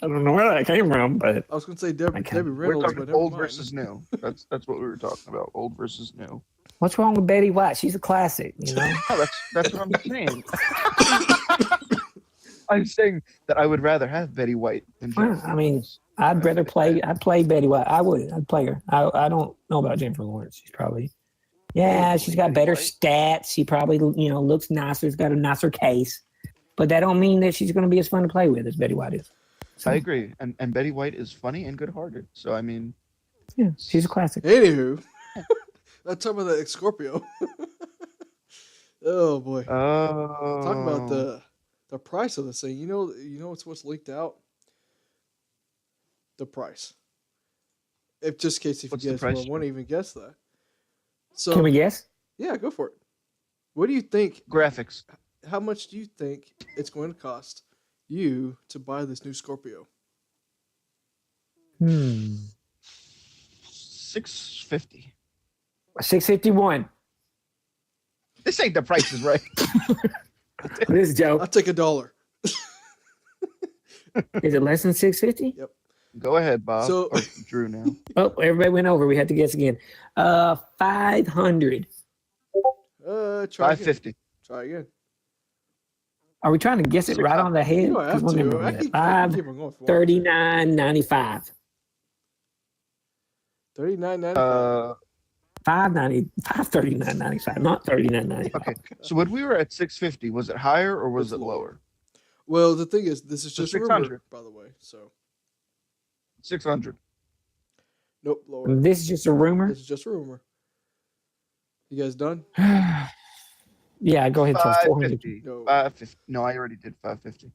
I don't know where that came from, but I was gonna say Debbie Okay. Reynolds, We're but talking never old mind. versus new. That's what we were talking about. Old versus new. what's wrong with Betty White? She's a classic, you know? No, that's what I'm saying. I'm saying that I would rather have Betty White than Well, Jennifer. I mean, I'd play Betty White. I'd play her. I don't know about Jennifer Lawrence. She's probably, she's got better stats. She probably, looks nicer. She's got a nicer case. But that don't mean that she's going to be as fun to play with as Betty White is. So, I agree, and Betty White is funny and good-hearted. So I mean, yeah, she's a classic. Anywho, let's talk about that Scorpio. Oh boy. oh, Talk about the price of this thing. You know what's leaked out? The price. If just in case if What's you the guys price, won't even guess that. So Can we guess? yeah, go for it. What do you think? graphics. How much do you think it's going to cost you to buy this new Scorpio? $650. 651. This ain't the Price is Right. This joke. I'll take $1. Is it less than 650? Go ahead, Bob. So- or Drew now. Oh, everybody went over. We had to guess again. 500. Try again. $550. Try again. Are we trying to guess it right on the head? You don't have 'Cause to. remember, I man, can keep on going if you want. $39.95. Uh, $539.95, not $39.95. okay. So when we were at 650, was it higher or was It's it lower? Well, the thing is, this is So just 600. rumor, by the way. So 600. nope, lower. This is just a rumor. This is just a rumor. You guys done? Yeah, go ahead. So 400. 550. No. 550. No, I already did 550.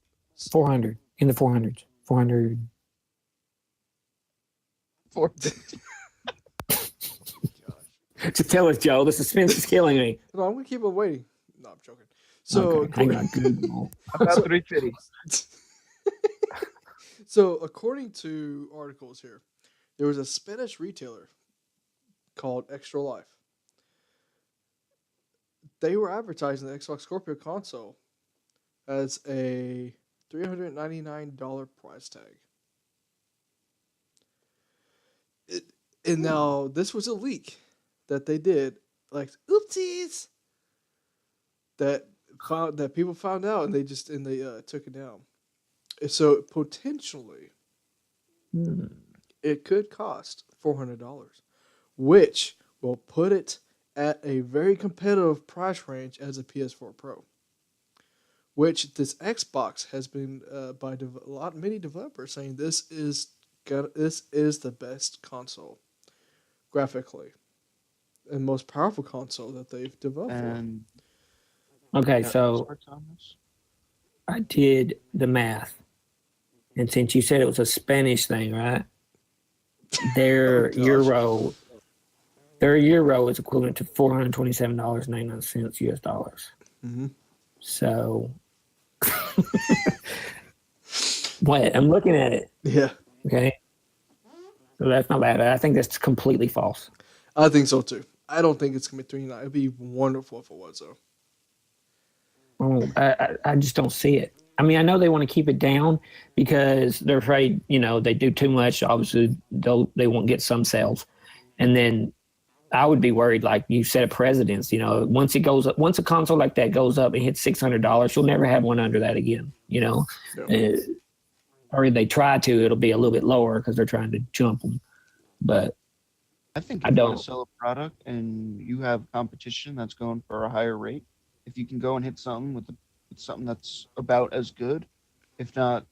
400 in the 400s. 400. 450. Just tell us, Joe. The suspense is killing me. No, I'm gonna keep on waiting. No, I'm joking. So Okay, hang on. Google. About 350. So according to articles here, there was a Spanish retailer called Extra Life. They were advertising the Xbox Scorpio console as a $399 price tag. And now this was a leak that they did, like oopsies, that people found out and they took it down. So potentially, it could cost $400, which will put it at a very competitive price range as a PS4 Pro. Which this Xbox has been by many developers saying this is the best console graphically and most powerful console that they've developed. And Okay, so I did the math. And since you said it was a Spanish thing, right? Their euro is equivalent to $427.99 US dollars. Mm-hmm. So wait, I'm looking at it. Yeah, Okay. So that's not bad. I think that's completely false. I think so too. I don't think it's gonna be $399. It'd be wonderful if it was though. Oh, I just don't see it. I mean, I know they want to keep it down because they're afraid, they do too much. Obviously, they won't get some sales. And then I would be worried, like you set a precedence, once it goes up, once a console like that goes up and hits $600, you'll never have one under that again, Yeah. Or if they try to, it'll be a little bit lower because they're trying to jump them. But I think I if you don't. want to sell a product and you have competition that's going for a higher rate, if you can go and hit something with something that's about as good, if not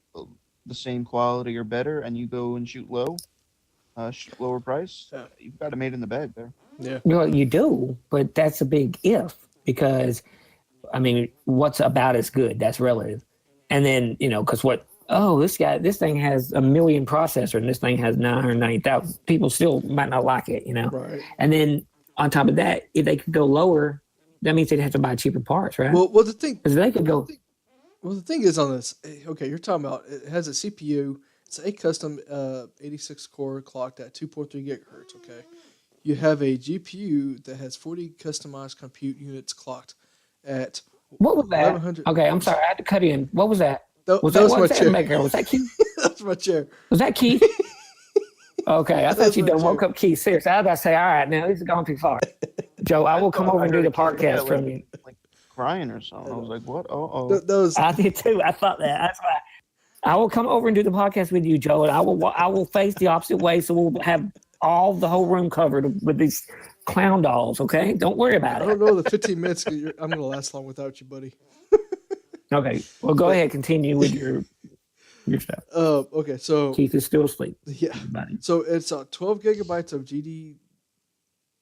the same quality or better, and you go and shoot lower price, you've got it made in the bag there. Yeah. Well, you do, but that's a big if because, I mean, what's about as good? That's relative. And then, because this thing has 1 million processor and this thing has 990,000. People still might not like it, Right. And then on top of that, if they could go lower, that means they'd have to buy cheaper parts, right? Well, the thing. Because they could go. Well, the thing is on this. Okay, you're talking about it has a CPU. It's a custom 86 core clocked at 2.3 gigahertz. Okay, you have a GPU that has 40 customized compute units clocked at. What was that? 1100. Okay, I'm sorry, I had to cut in. What was that? That Was was my what's chair. maker? Was that Keith? That's my chair. Was that Keith? Okay, I thought That's you my done chair. woke up Keith. Seriously, I was about to say, all right, now this has gone too far. Joe, I will come over and do the podcast from you. Like crying or something. I was like, what? Oh. That was. I did too. I thought that. That's why. I will come over and do the podcast with you, Joe, and I will face the opposite way, so we'll have the whole room covered with these clown dolls. Okay, don't worry about I it. don't know the 15 minutes. I'm gonna last long without you, buddy. Okay, well, go ahead, continue with your stuff. Okay, so Keith is still asleep. yeah, Everybody. so it's 12 gigabytes of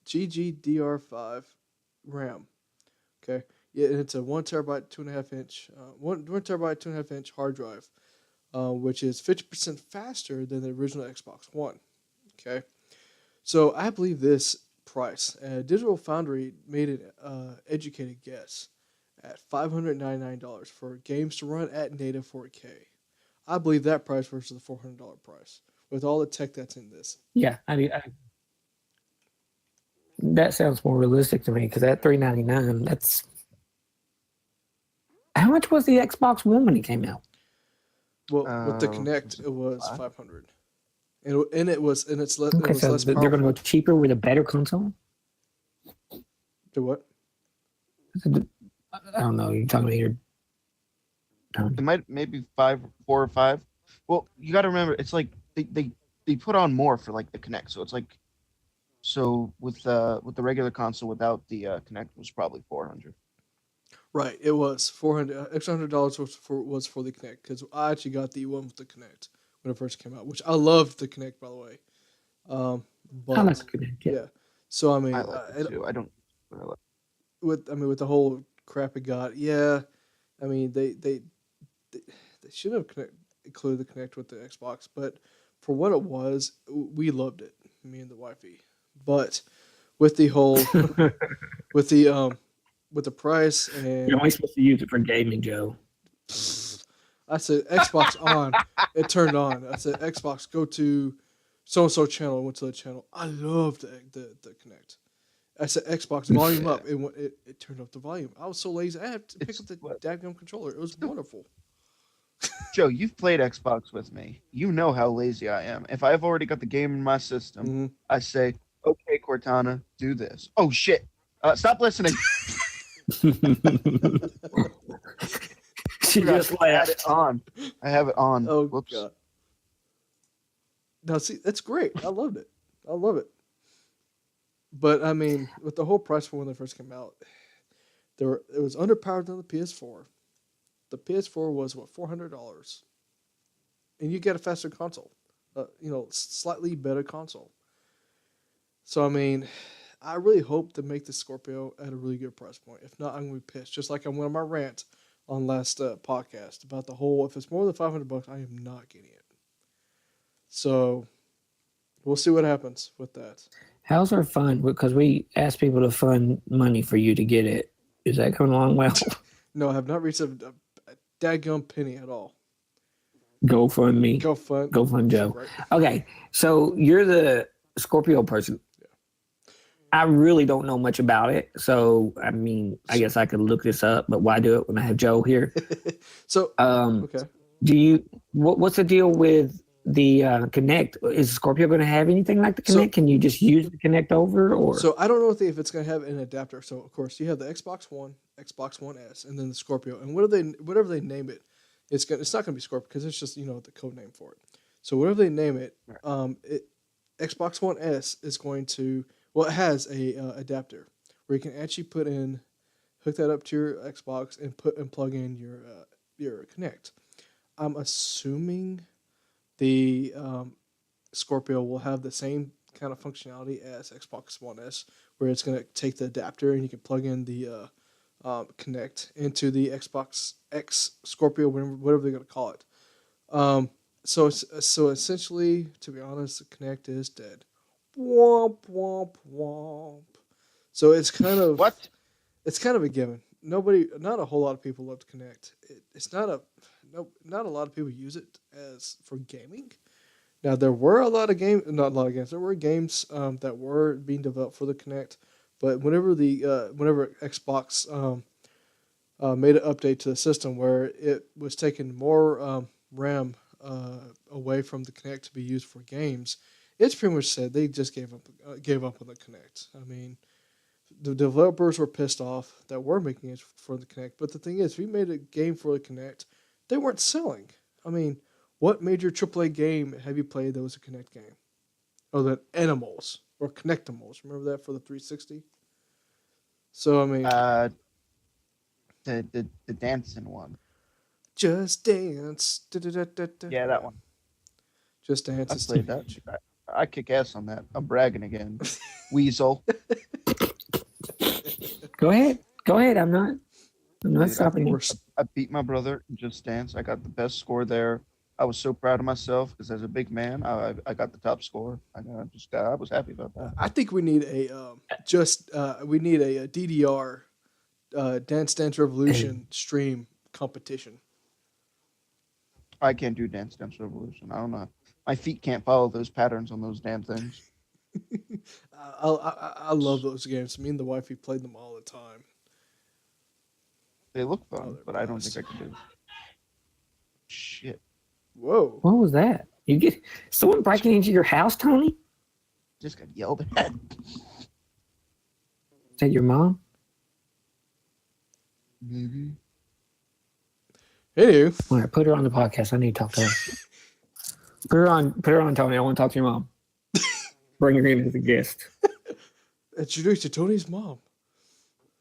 GDDR5 RAM. Okay, yeah, and it's a 1 terabyte 2.5 inch 1 terabyte 2.5 inch hard drive, which is 50% faster than the original Xbox One. Okay, so I believe this price. Digital Foundry made an educated guess at $599 for games to run at native 4K. I believe that price versus the $400 price with all the tech that's in this. Yeah, that sounds more realistic to me because that $399. That's how much was the Xbox One when it came out? Well, with the Kinect, it was $500, and it's less. Okay, so they're going to go cheaper with a better console. To what? I don't know. You're talking about It might maybe 4 or 5. Well, you got to remember, it's like they put on more for like the Connect, so it's like with the regular console without the Connect was probably 400. Right, it was 400 extra $100 was for the Connect because I actually got the one with the Connect when it first came out, which I loved the Connect by the way. I like But the Connect. Yeah. yeah, so I I mean, like it too. I don't. But I like with the whole crap it got, yeah, I mean they, they should have included the Connect with the Xbox, but for what it was, we loved it, me and the wifey. But with the whole with the with the price You're and only supposed to use it for gaming, Joe. I said Xbox on, it turned on. I said Xbox go to so and so channel. I went to the channel. I loved the Connect. I said Xbox volume up. It turned up the volume. I was so lazy. I had to pick it's up the what dadgum controller. It was wonderful. Joe. You've played Xbox with me. You know how lazy I am. If I've already got the game in my system, Hmm. I say, "Okay, Cortana, do this." Oh shit! Stop listening. She Forgot just I had it left. on. I have it on. Oh Whoops. god. Now see, that's great. I loved it. I love it. But I mean, with the whole price point when they first came out, it was underpowered than the PS4. The PS4 was what $400, and you get a faster console. Slightly better console. So I mean, I really hope to make the Scorpio at a really good price point. If not, I'm gonna be pissed. Just like I went on my rant on last podcast about the whole. If it's more than $500, I am not getting it. So we'll see what happens with that. How's our fund? Because we asked people to fund money for you to get it. Is that coming along well? No, I have not reached a dadgum penny at all. Go fund me. Go fun. Go fund Joe. Right. Okay, so you're the Scorpio person. Yeah. I really don't know much about it, so I mean, I guess I could look this up. But why do it when I have Joe here? So okay. Do you? What's the deal with the Connect? Is Scorpio going to have anything like the So- Connect? Can you just use the Connect over, or So I don't know if it's going to have an adapter. So of course you have the Xbox One, Xbox One S, and then the Scorpio. And whatever they name it, it's not going to be Scorpio because it's just the code name for it. So whatever they name it, Xbox One S is going to it has a adapter where you can actually hook that up to your Xbox and plug in your Connect. I'm assuming the Scorpio will have the same kind of functionality as Xbox One S, where it's going to take the adapter and you can plug in the Connect into the Xbox X Scorpio, whatever they're going to call it. So essentially, to be honest, the Connect is dead. Womp womp womp. So it's kind of What? it's kind of a given. Not a whole lot of people love to Connect. It's not not a lot of people use it as for gaming. Now there were not a lot of games. There were games that were being developed for the Kinect, but whenever Xbox made an update to the system where it was taking more RAM away from the Kinect to be used for games, it's pretty much said they just gave up on the Kinect. I mean, the developers were pissed off that were making it for the Kinect, but the thing is, if we made a game for the Kinect, they weren't selling. I mean, what major AAA game have you played that was a Kinect game? Oh, that Animals or Connectimals. Remember that for the 360? So I mean, The dancing one. Just Dance. Da-da-da-da-da. Yeah, that one. Just Dance I is played too that. huge. I kick ass on that. I'm bragging again. Weasel. go ahead, go ahead. I'm not Dude, stopping you. I beat my brother in Just Dance. I got the best score there. I was so proud of myself because as a big man, I got the top score. I was happy about that. I think we need a DDR Dance Dance Revolution stream competition. I can't do Dance Dance Revolution. I don't know. My feet can't follow those patterns on those damn things. I love those games. Me and the wifey played them all the time. They look Oh, fun, they're but I don't blast. think I can do. Shit. Whoa. What was that? You get someone breaking into your house, Tony? Just got yelled at. Is that your mom? Maybe. Anywho, All right, put her on the podcast. I need to talk to her. Put her on, Tony. I want to talk to your mom. Bring her in as a guest. introduce you to Tony's mom.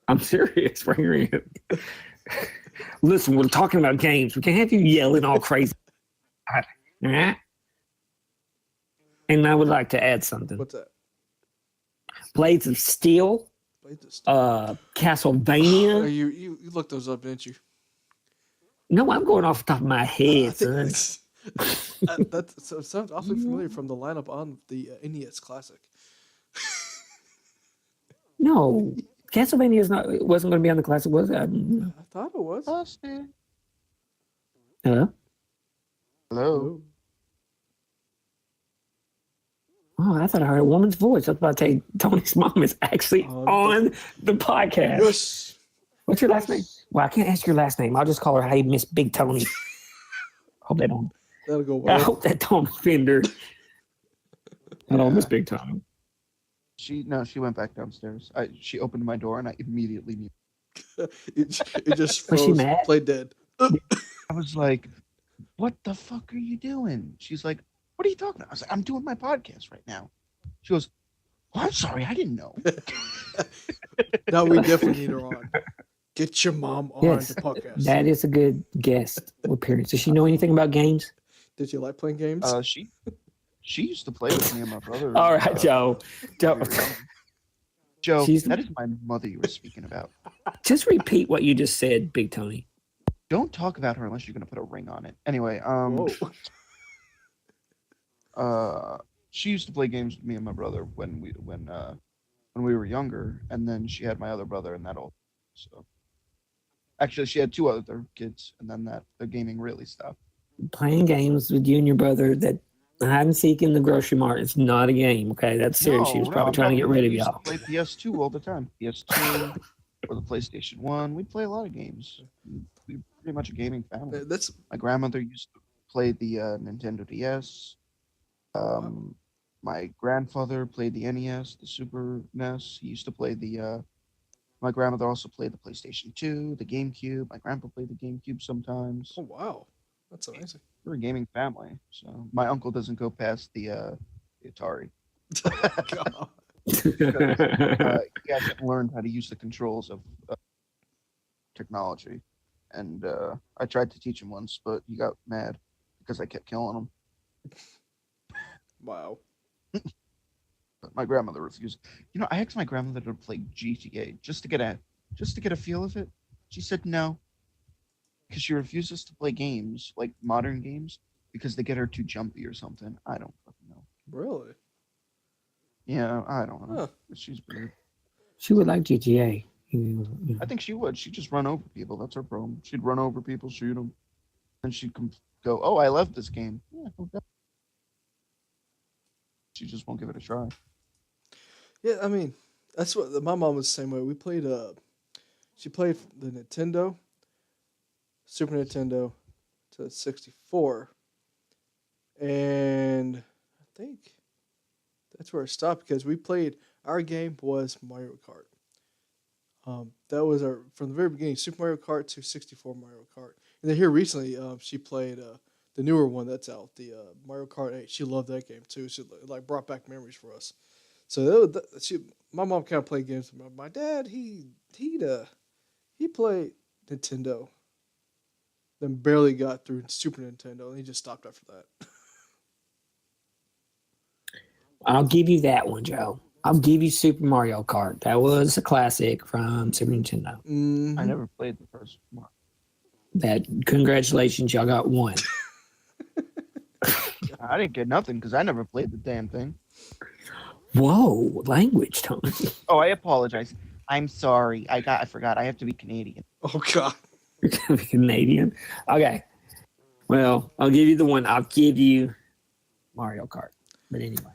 I'm serious. Bring her in. Listen, we're talking about games. We can't have you yelling all crazy. All right? And I would like to add something. What's that? Blades of Steel, Played this. Castlevania. You looked those up, didn't you? No, I'm going off the top of my I head, think son. that sounds awfully familiar from the lineup on the NES Classic. No, Castlevania wasn't going to be on the classic, was it? I thought it was. Austin. Hello? Hello. Oh, I thought I heard a woman's voice. I was about to say Tony's mom is actually on the podcast. Yes. What's your last name? Well, I can't ask your last name. I'll just call her, hey, Miss Big Tony. Hope that don't. That'll go I well. hope that don't offend her. Hello, Miss Big Tony. She went back downstairs. She opened my door and I immediately knew. it just Was she froze, mad? played dead. I was like, "What the fuck are you doing?" She's like, "What are you talking about?" I was like, "I'm doing my podcast right now." She goes, "Oh, I'm sorry, I didn't know." Now we definitely need her on. Get your mom on Yes, the podcast. that is a good guest appearance. Does she know anything about games? Did you like playing games? She used to play with me and my brother. All right, Joe. Joe, She's- that is my mother you were speaking about. Just repeat what you just said, Big Tony. Don't talk about her unless you're gonna put a ring on it. Anyway, Whoa. she used to play games with me and my brother when we were younger, and then she had my other brother and that all. So actually, she had two other kids, and then the gaming really stopped. Playing games with you and your brother that hide and seek in the grocery mart is not a game, okay? That's serious. She was probably I'm trying to get talking rid of we used to y'all. Play PS2 all the time. PS2 or the PlayStation 1. We'd play a lot of games. We're pretty much a gaming family. That's My grandmother used to play the Nintendo DS. My grandfather played the NES, the Super NES. He used to play the. My grandmother also played the PlayStation 2, the GameCube. My grandpa played the GameCube sometimes. oh wow, that's amazing. We're a gaming family, so my uncle doesn't go past the Atari. God. He hasn't learned how to use the controls of technology, and I tried to teach him once, but he got mad because I kept killing him. Wow. But my grandmother refused. You know, I asked my grandmother to play GTA just to get a feel of it. She said no, because she refuses to play games like modern games because they get her too jumpy or something. I don't fucking know. Really? Yeah, I don't know. Huh. She's weird. She would like GTA. I think she would. She'd just run over people. That's her problem. She'd run over people, shoot them, and she'd go, "Oh, I love this game." Yeah, okay. She just won't give it a try. Yeah, I mean, that's what my mom was the same way. We played. She played the Nintendo, Super Nintendo, to 64, and I think that's where it stopped because we played. Our game was Mario Kart. That was our from the very beginning, Super Mario Kart to 64 Mario Kart. And then here recently, she played the newer one that's out, the Mario Kart 8. She loved that game too. She like brought back memories for us. So my mom kind of played games. My dad, he played Nintendo, then barely got through Super Nintendo, and he just stopped after that. I'll give you that one, Joe. I'll give you Super Mario Kart. That was a classic from Super Nintendo. Mhm. I never played the first one. That congratulations, y'all got one. I didn't get nothing because I never played the damn thing. Whoa, language, Tony. Oh, I apologize. I'm sorry. I forgot. I have to be Canadian. Oh God. You're gonna be Canadian. Okay. Well, I'll give you the one. I'll give you Mario Kart. But anyway.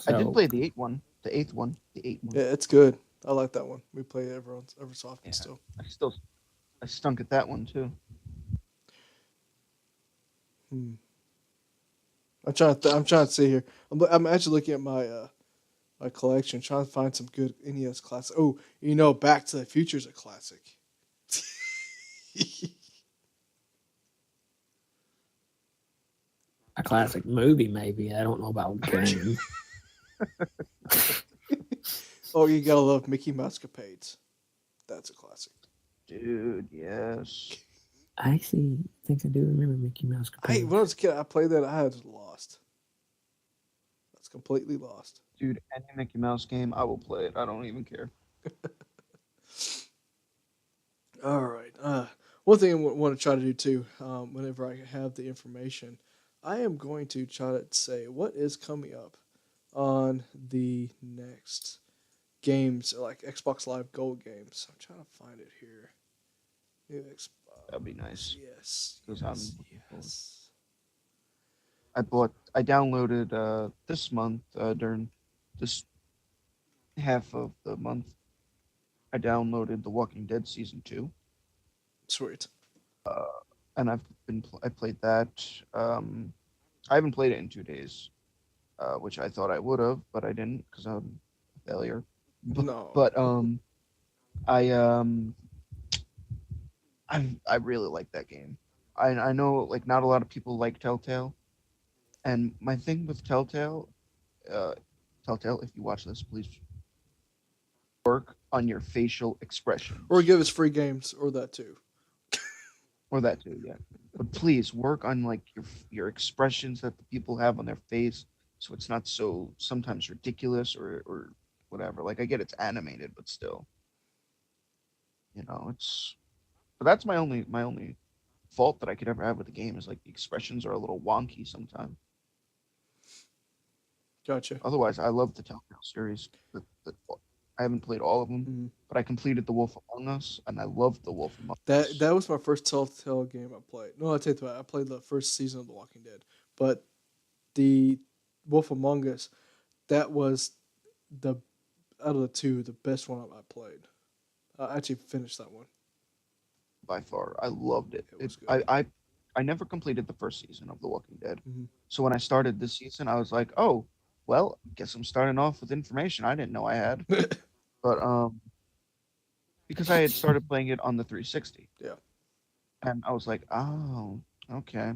I did So- play the 8th one. The 8th one. Yeah, it's good. I like that one. We play it every so often Yeah. still. I stunk at that one too. I'm trying to see here. I'm actually looking at my my collection, trying to find some good NES classic. Oh, Back to the Future is a classic. A classic movie, maybe. I don't know about game. Oh, you gotta love Mickey Mouse Capades. That's a classic. Dude, yes. I actually think I do remember Mickey Mouse When I Capades. was a kid, I played that. I was lost. I was completely lost. Dude, any Mickey Mouse game, I will play it. I don't even care. All right. One thing I want to try to do too, whenever I have the information, I am going to try to say what is coming up on the next games, like Xbox Live Gold games. I'm trying to find it here. New That'd be Xbox. nice. Yes. Because I'm Yes. looking forward. Yes. I downloaded this month during this half of the month. I downloaded The Walking Dead season 2, Sweet. and I played that. I haven't played it in 2 days, which I thought I would have, but I didn't because I'm a failure. No. But I I really like that game. I know like not a lot of people like Telltale, and my thing with uh, Telltale, if you watch this, please work on your facial Or expressions, give us free games, or that too. or that too, yeah. But please work on like your expressions that the people have on their face, so it's not so sometimes ridiculous or whatever. Like I get it's animated, but still, it's. But that's my only fault that I could ever have with the game is like the expressions are a little wonky sometimes. Gotcha. Otherwise, I love the Telltale series. I haven't played all of them, Mhm. but I completed The Wolf Among Us, and I loved The Wolf Among That Us that was my first Telltale game I played. No, I take that back. I played the first season of The Walking Dead, but the Wolf Among Us, that was the out of the two the best one I played. I actually finished that one. by far. I loved it. It It was good. I never completed the first season of The Walking Dead, Hmm. so when I started this season, I was like, oh, well, guess I'm starting off with information I didn't know I had. But because I had started playing it on the 360, Yeah, and I was like, oh, okay.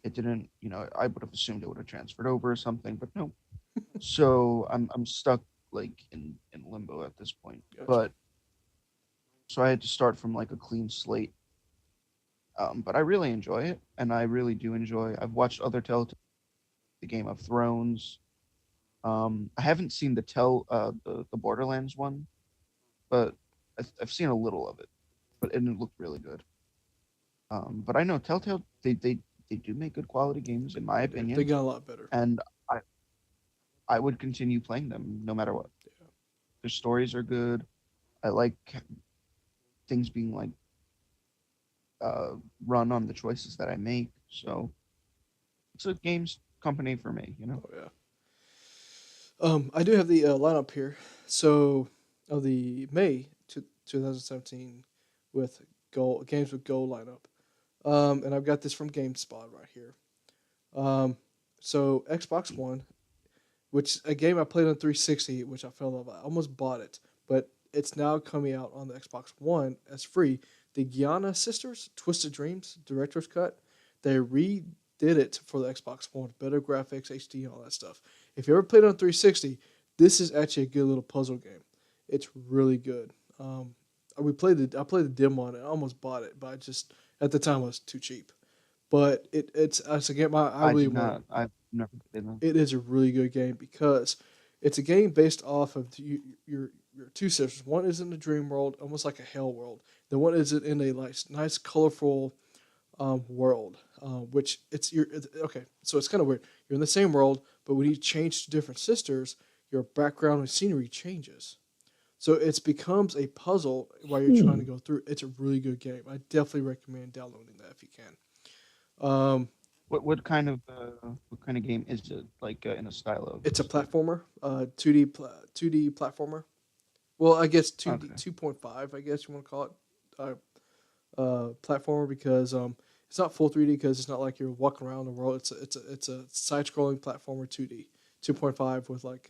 It didn't, I would have assumed it would have transferred over or something, but no. So I'm stuck like in limbo at this point. gotcha. But so I had to start from like a clean slate. But I really enjoy it, and I really do enjoy. I've watched other Telltale, the Game of Thrones. I haven't seen the Borderlands one, but I've seen a little of it, but it looked really good. But I know Telltale they do make good quality games in my They do. They opinion, got a lot better. and I I would continue playing them no matter what. Yeah. Their stories are good. I like things being like uh, run on the choices that I make. So it's a games company for me. Oh yeah. I do have the lineup here. So of the May 2017 with goal games with goal lineup. And I've got this from GameSpot right here. Um, so Xbox One, which a game I played on 360, which I fell in love with. I almost bought it, but it's now coming out on the Xbox One as free. The Gianna Sisters, Twisted Dreams Director's Cut. They redid it for the Xbox One, better graphics, HD, all that stuff. If you ever played on 360, this is actually a good little puzzle game. It's really good. I played the demo on it. I almost bought it, but I just at the time it was too cheap. But it's a game I I really do want. not. I've never played them. It is a really good game because it's a game based off of your two sisters. One is in the dream world, almost like a hell world. The one is in a nice colorful world, which okay. So it's kind of weird. You're in the same world, but when you change to different sisters, your background and scenery changes. So it becomes a puzzle while you're trying to Hmm. go through. It's a really good game. I definitely recommend downloading that if you can. Um, What kind of game is it? Like in a style of it's a just like platformer, 2D platformer. Well, I guess 2D okay, 2.5. I guess you want to call it platformer because it's not full 3D because it's not like you're walking around the world. It's a side scrolling platformer 2D 2.5 with like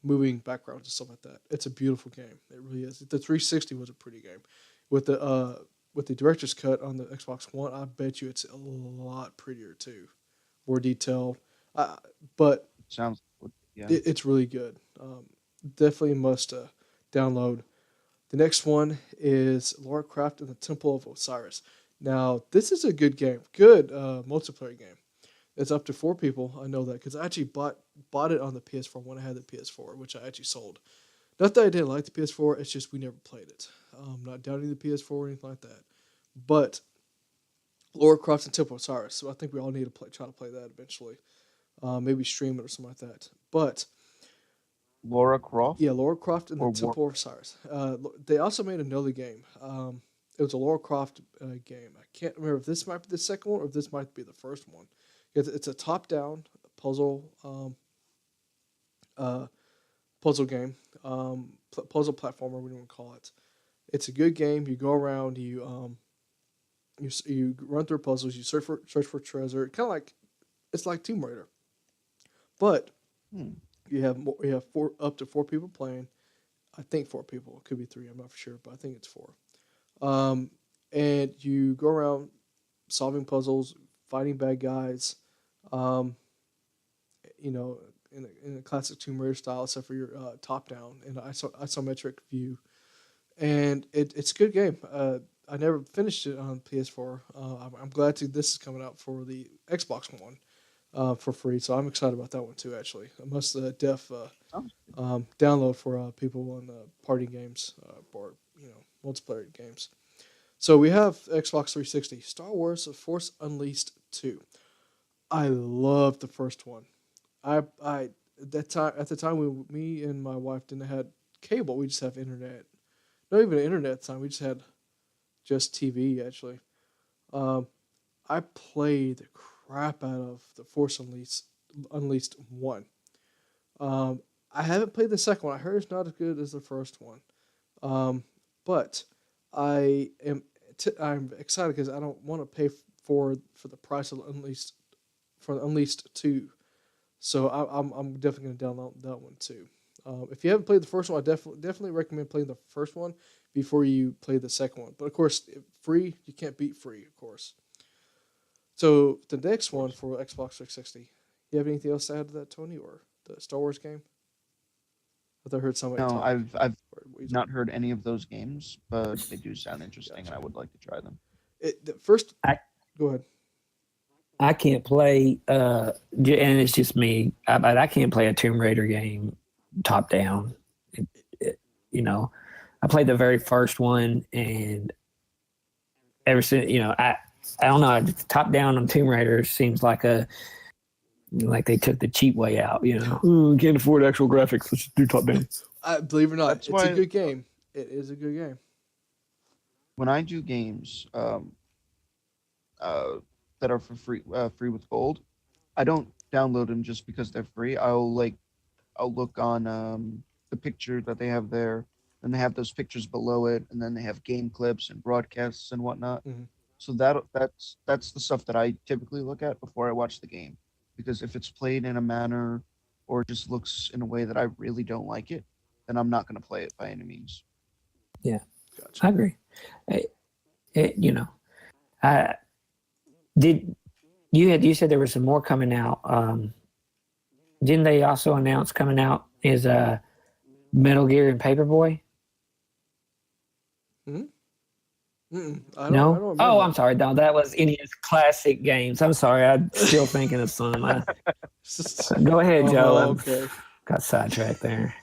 moving backgrounds and stuff like that. It's a beautiful game. It really is. The 360 was a pretty game with the with the director's cut on the Xbox One, I bet you it's a lot prettier too, more detailed. Uh, but Sounds yeah. it's really good. Definitely must download. The next one is Lara Croft and the Temple of Osiris. Now, this is a good game, good multiplayer game. It's up to 4 people. I know that because I actually bought it on the PS4 when I had the PS4, which I actually sold. Not that I didn't like the PS4, it's just we never played it. Not doubting the PS4 or anything like that. But Lara Croft and Temple of Osiris, so I think we all need to try to play that eventually. Maybe stream it or something like that. But Laura Croft. yeah, Lara Croft and the Or Temple of Osiris. They also made another game. It was a Lara Croft game. I can't remember if this might be the second one or if this might be the first one. It's a top-down puzzle puzzle game, puzzle platformer, whatever you want to call it. It's a good game. You go around, you run through puzzles, you search for treasure. Kind of like it's like Tomb Raider, but Hmm. you have up to 4 people playing. I think 4 people. It could be 3. I'm not for sure, but I think it's 4. And you go around solving puzzles, fighting bad guys. Um, you know, in a classic Tomb Raider style, except for your top down and isometric view. And it's a good game. I never finished it on PS4. I'm glad this is coming out for the Xbox One for free, so I'm excited about that one too. Actually, I must download for people on party games or multiplayer games. So we have Xbox 360, Star Wars: The Force Unleashed 2. I loved the first one. At the time when me and my wife didn't have cable, we just have internet. Not even internet at the time. We just had just TV actually. Um, I played the crap out of the Force Unleashed 1. I haven't played the second one. I heard it's not as good as the first one. But I'm excited because I don't want to pay for the price of Unleashed 2. So I'm definitely going to download that one too. If you haven't played the first one, I definitely recommend playing the first one before you play the second one. But of course, free, you can't beat free, of course. So the next one for Xbox 360. You have anything else to add to that, Tony, or the Star Wars game? I thought I heard somebody No, talk. I've not heard any of those games, but they do sound interesting, and Gotcha. I would like to try them. The first, I go ahead. I can't play, and it's just me. But I can't play a Tomb Raider game top down. You know, I played the very first one, and ever since, I don't know. Top down on Tomb Raider seems like they took the cheap way out. Can't afford actual graphics. Let's do top down. Believe it or not, That's it's a why good game. It is a good game. when I do games that are for free with gold, I don't download them just because they're free. I'll look on the picture that they have there, and they have those pictures below it, and then they have game clips and broadcasts and whatnot. Mhm. So that's the stuff that I typically look at before I watch the game, because if it's played in a manner or just looks in a way that I really don't like it, then I'm not going to play it by any means. Yeah, Gotcha. I agree. I did. You said there was some more coming out. Didn't they also announce coming out is Metal Gear and Paperboy? I No. don't remember Oh, that. I'm sorry. No, that was NES classic games. I'm sorry. I'm still thinking of some. Go ahead, Joe. I Okay. got sidetracked there.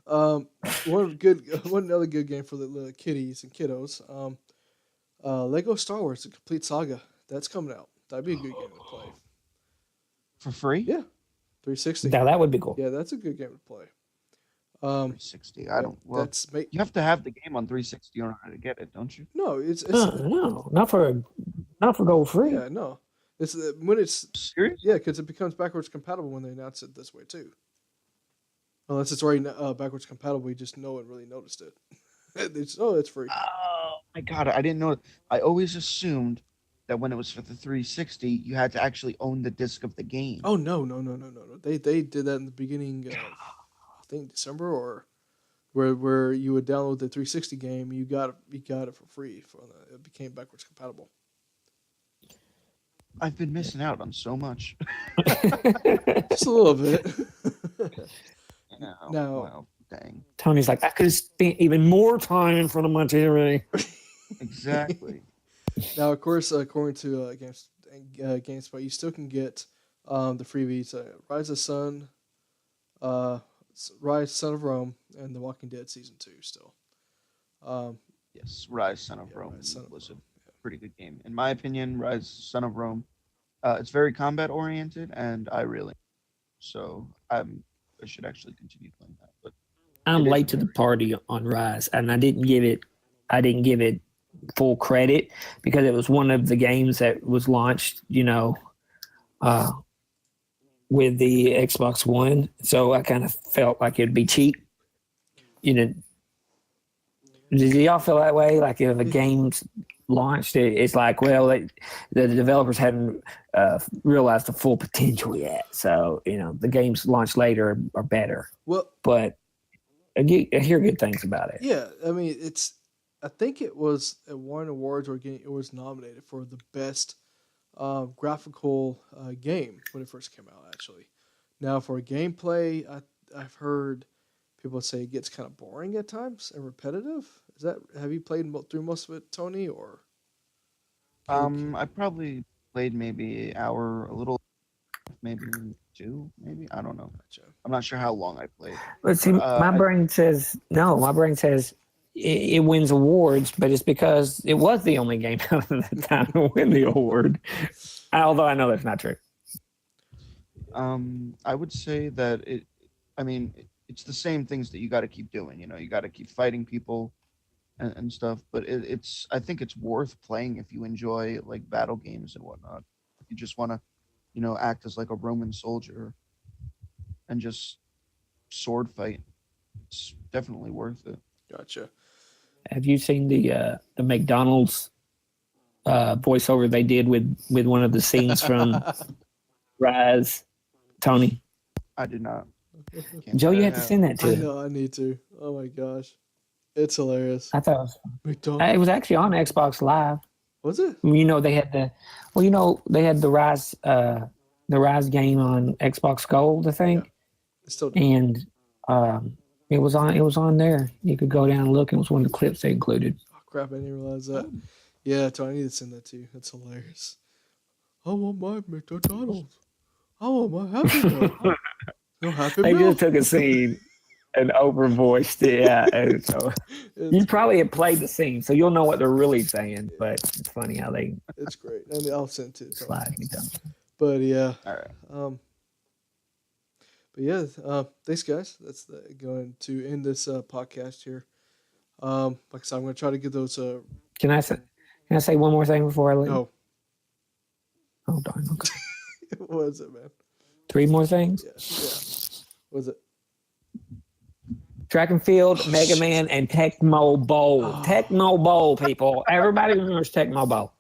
One another good game for the kiddies and kiddos. Lego Star Wars: The Complete Saga. That's coming out. That'd be a good game to play. For free? Yeah, 360. Now that would be cool. Yeah, that's a good game to play. 360. I don't. Well, That's you have to have the game on 360 in order to get it, don't you? no, it's No, not for gold free. yeah, no. It's when it's Serious? yeah, because it becomes backwards compatible when they announce it this way too. Unless it's already backwards compatible, you just know and really noticed it. It's free. Oh my god, I didn't know. I always assumed that when it was for the 360, you had to actually own the disc of the game. Oh no. They did that in the beginning of I think December or where you would download the 360 game, you got it for free. It became backwards compatible. I've been missing out on so much. Just a little bit. Now, Now, well, dang. Tony's like, I could have spent even more time in front of my TV. Exactly. now, of course, according to GameSpot, you still can get the freebies: Rise of Sun, uh, Rise Son of Rome, and The Walking Dead season 2. Still, um, Yes, Rise Son of yeah, Rome Rise Son of was a Rome. pretty good game. In my opinion, Rise Son of Rome, it's very combat oriented, and I really so I should actually continue playing that. But I'm it is late to the party on Rise, and I didn't give it full credit because it was one of the games that was launched, uh, with the Xbox One. So I kind of felt like it'd be cheap. You know, did y'all feel that way? Like if a game's launched, it's like, well, the developers hadn't realized the full potential yet. So the games launched later are better. Well, But I hear good things about it. yeah, I mean, I think it was at one awards or it was nominated for the best graphical game when it first came out. Actually, now for gameplay, I've heard people say it gets kind of boring at times and repetitive. Have you played through most of it, Tony? Or I probably played maybe an hour, a little, maybe two, maybe I don't know. gotcha. I'm not sure how long I played. But see, But, my brain says no. My brain says it wins awards, but it's because it was the only game at the time to win the award. Although I know that's not true. I would say that it. I mean, it's the same things that you got to keep doing. You got to keep fighting people and stuff. But it's. I think it's worth playing if you enjoy like battle games and whatnot. If you just want to, act as like a Roman soldier and just sword fight, it's definitely worth it. Gotcha. Have you seen the McDonald's voiceover they did with one of the scenes from Rise, Tony? I did not. Can't Joe, say you I have to send that I to. know I need to. Oh my gosh, it's hilarious. I thought McDonald's. it was actually on Xbox Live. Was it? They had they had the Rise game on Xbox Gold, I think. Yeah. It's still do. And it was on there. You could go down and look. It was one of the clips they included. Oh crap! I didn't realize that. Yeah, Tony, I need to send that to you. That's hilarious. I want my McDonald's. I want my Happy Meal. No Happy They Meal. just took a scene and overvoiced it. Yeah, and so you probably have played the scene, so you'll know what they're really saying. But it's funny how they It's great. And I'll send it to you. slide me down. But yeah. All right. But yeah, thanks guys. That's going to end this podcast here. Like I said, I'm going to try to get those. Can I say one more thing before I leave? No, Oh darn. Okay. what is it, man? 3 more things. Yeah. What is it? Track and field, Mega Man, and Tecmo Bowl. Oh. Tecmo Bowl, people. Everybody remembers Tecmo Bowl.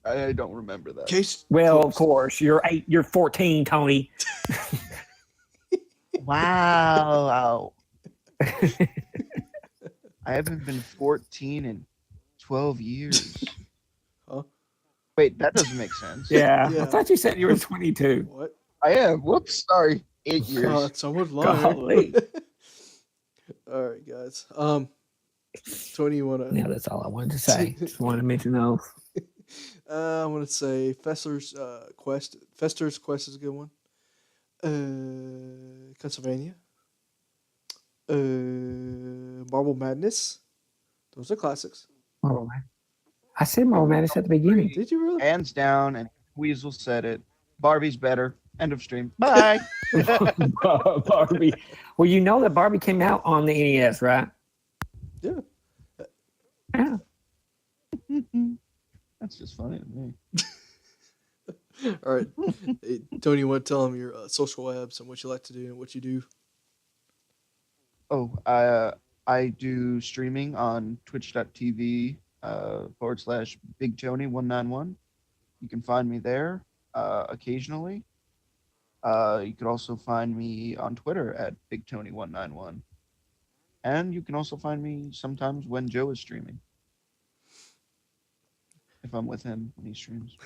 I don't remember that. Case. Well, closed. of course, you're 8. You're 14, Tony. Wow. I haven't been 14 in 12 years. Huh? Wait, that doesn't make sense. Yeah. Yeah. I thought you said you were 22. What? I am. Whoops. Sorry. 8 years. Someone's lying. Golly. All right, guys. Tony, you want to? Yeah, that's all I wanted to say. Just wanted to mention those. I want to say Fester's Quest. Fester's Quest is a good one. Pennsylvania. Marble Madness. Those are classics. Marble Man. I said Marble Madness at the beginning. Did you really? Hands down, and Weasel said it. Barbie's better. End of stream. Bye. Barbie. Well, you know that Barbie came out on the NES, right? Yeah. Yeah. That's just funny to me. All right. Hey, Tony, you want to tell them your social webs and what you like to do and what you do? Oh, I do streaming on twitch.tv /Big Tony 191. You can find me there occasionally. You could also find me on Twitter at Big Tony 191. And you can also find me sometimes when Joe is streaming. If I'm with him when he streams.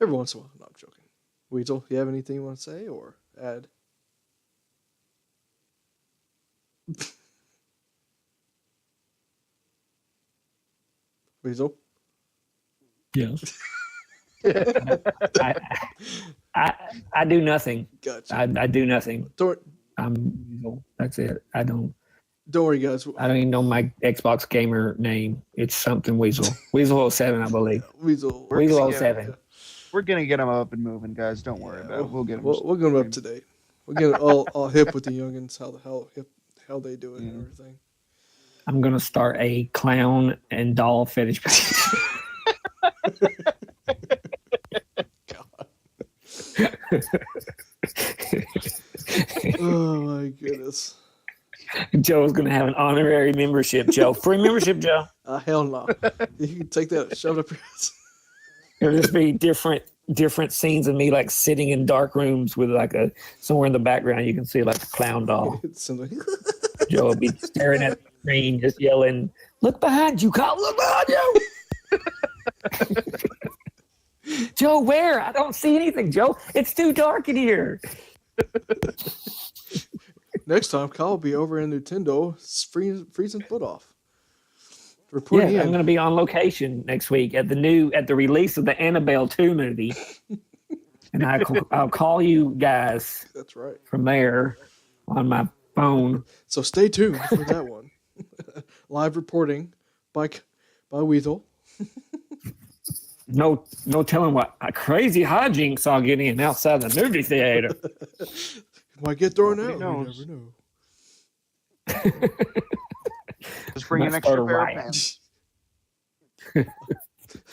Every once in a while. No, I'm joking. Weasel, you have anything you want to say or add? Weasel? Yes. I do nothing. Gotcha. I do nothing. Don't That's it. I don't worry, guys. even know my Xbox gamer name. It's something Weasel. Weasel 07, I believe. Weasel. Weasel 07. We're gonna get him up and moving, guys. Don't worry about it. We'll get him. We'll get them up to date. We'll get all hip with the youngins. How they do it and everything. I'm gonna start a clown and doll fetish page. Oh my goodness. Joe's gonna have an honorary membership. Joe, free membership. Joe. Hell no. You can take that, shove it up your ass. There'll just be different scenes of me like sitting in dark rooms with like somewhere in the background you can see like a clown doll. Joe will be staring at the screen, just yelling, "Look behind you, Kyle! Look behind you!" Joe, where? I don't see anything, Joe. It's too dark in here. Next time, Kyle will be over in Nintendo freezing foot off. Reporting Yeah, in. I'm going to be on location next week at the release of the Annabelle 2 movie. And I'll call you guys. That's right. From there on my phone. So stay tuned for that one. Live reporting by Weasel. No telling what crazy hijinks I'll get in outside the movie theater. Might get thrown out. Knows. You never know. Just bring an extra pair of pants. It'd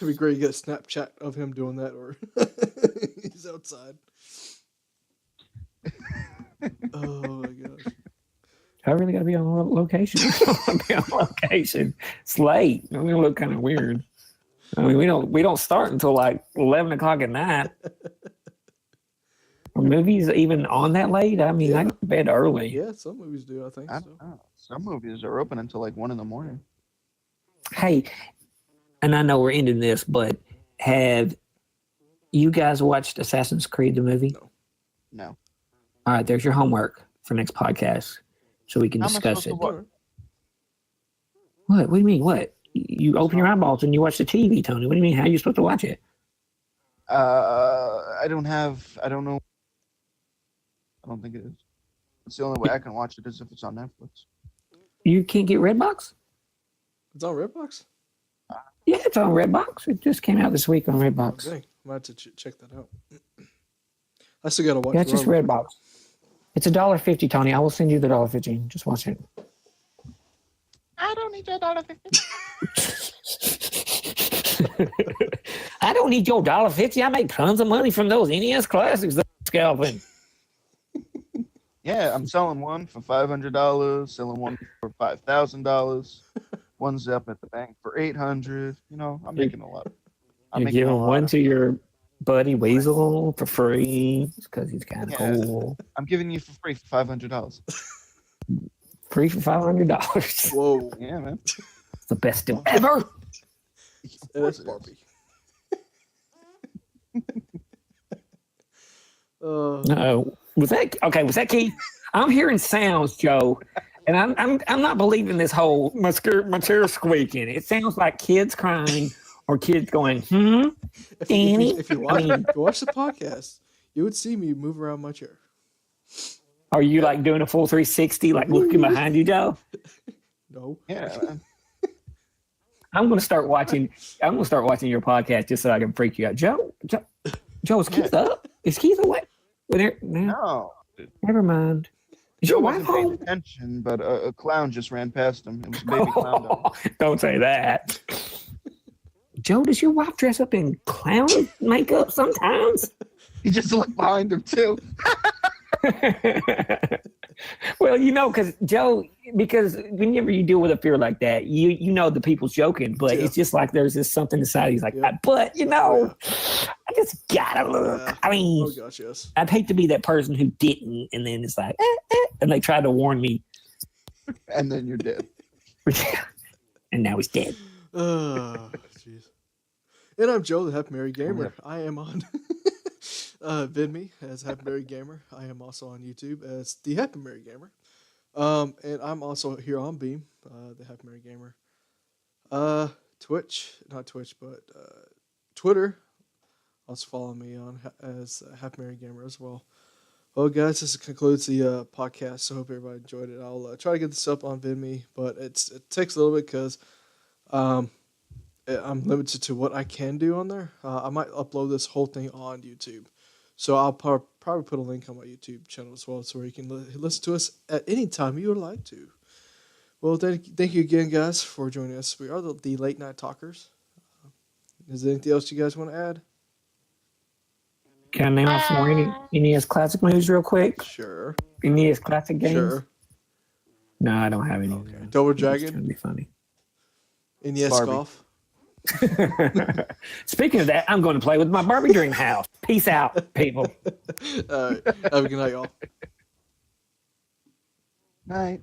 be great to get a Snapchat of him doing that, or he's outside. Oh my gosh. I really got to be on location. It's late. It's going to look kind of weird. I mean, we don't start until like 11 o'clock at night. Are movies even on that late? I mean, I go to bed early. Yeah, some movies do, I think. I don't know. Some movies are open until like 1 a.m. Hey, and I know we're ending this, but have you guys watched Assassin's Creed, the movie? No. All right, there's your homework for next podcast, so we can How am I discuss supposed it. to watch? What do you mean? What? You open your eyeballs and you watch the TV, Tony. What do you mean? How are you supposed to watch it? I don't know. I don't think it is. It's the only way I can watch it is if it's on Netflix. You can't get Redbox? It's on Redbox? Yeah, it's on Redbox. It just came out this week on Redbox. Okay, I might have to check that out. I still gotta watch. Yeah, it's just Redbox. It's $1.50, Tony. I will send you the $1.50. Just watch it. I don't need your $1.50. I don't need your $1.50. I make tons of money from those NES classics that I'm scalping. Yeah, I'm selling one for $500, selling one for $5,000. One's up at the bank for $800. You know, I'm making a lot. You're giving one to your buddy Weasel for free because he's kind of cool. I'm giving you for free for $500. Free for $500. Whoa. Yeah, man. It's the best deal ever. That's Barbie. No. Was that Keith? I'm hearing sounds, Joe, and I'm not believing this whole material squeaking. It sounds like kids crying or kids going, Danny. If you watch the podcast, you would see me move around my chair. Are you like doing a full 360, like looking behind you, Joe? No. Yeah. I'm gonna start watching your podcast just so I can freak you out. Joe, is Keith up? Is Keith awake? No. Never mind. Is your wife wasn't paying home? attention, but a clown just ran past him. It was a baby clown dog. Don't say that. Joe, does your wife dress up in clown makeup sometimes? He just looked behind him too. Well, because whenever you deal with a fear like that, you know the people's joking, but it's just like there's just something inside. He's like, but I just gotta look. I mean, oh gosh, yes. I'd hate to be that person who didn't, and then it's like, and they tried to warn me. and then you're dead. And now he's dead. Jeez. And I'm Joe, the Happy Mary Gamer. Yep. I am on VidMe as Happy Mary Gamer. I am also on YouTube as the Happy Mary Gamer. And I'm also here on Beam, the Happy Mary Gamer. Twitch, not Twitch, but Twitter. Also follow me on as Happy Mary Gamer as well. Well, guys, this concludes the podcast. So hope everybody enjoyed it. I'll try to get this up on VidMe, but it takes a little bit because I'm limited to what I can do on there. I might upload this whole thing on YouTube. So I'll probably put a link on my YouTube channel as well, so where you can listen to us at any time you would like to. Well, thank you again, guys, for joining us. We are the Late Night Talkers. Is there anything else you guys want to add? Can I name off some more NES Classic moves real quick? Sure. NES Classic games? Sure. No, I don't have any. Okay. Double It's Dragon. going to be funny. NES Barbie. Golf. Speaking of that, I'm going to play with my Barbie Dream House. Peace out, people. All right. Have a good night, y'all. Night.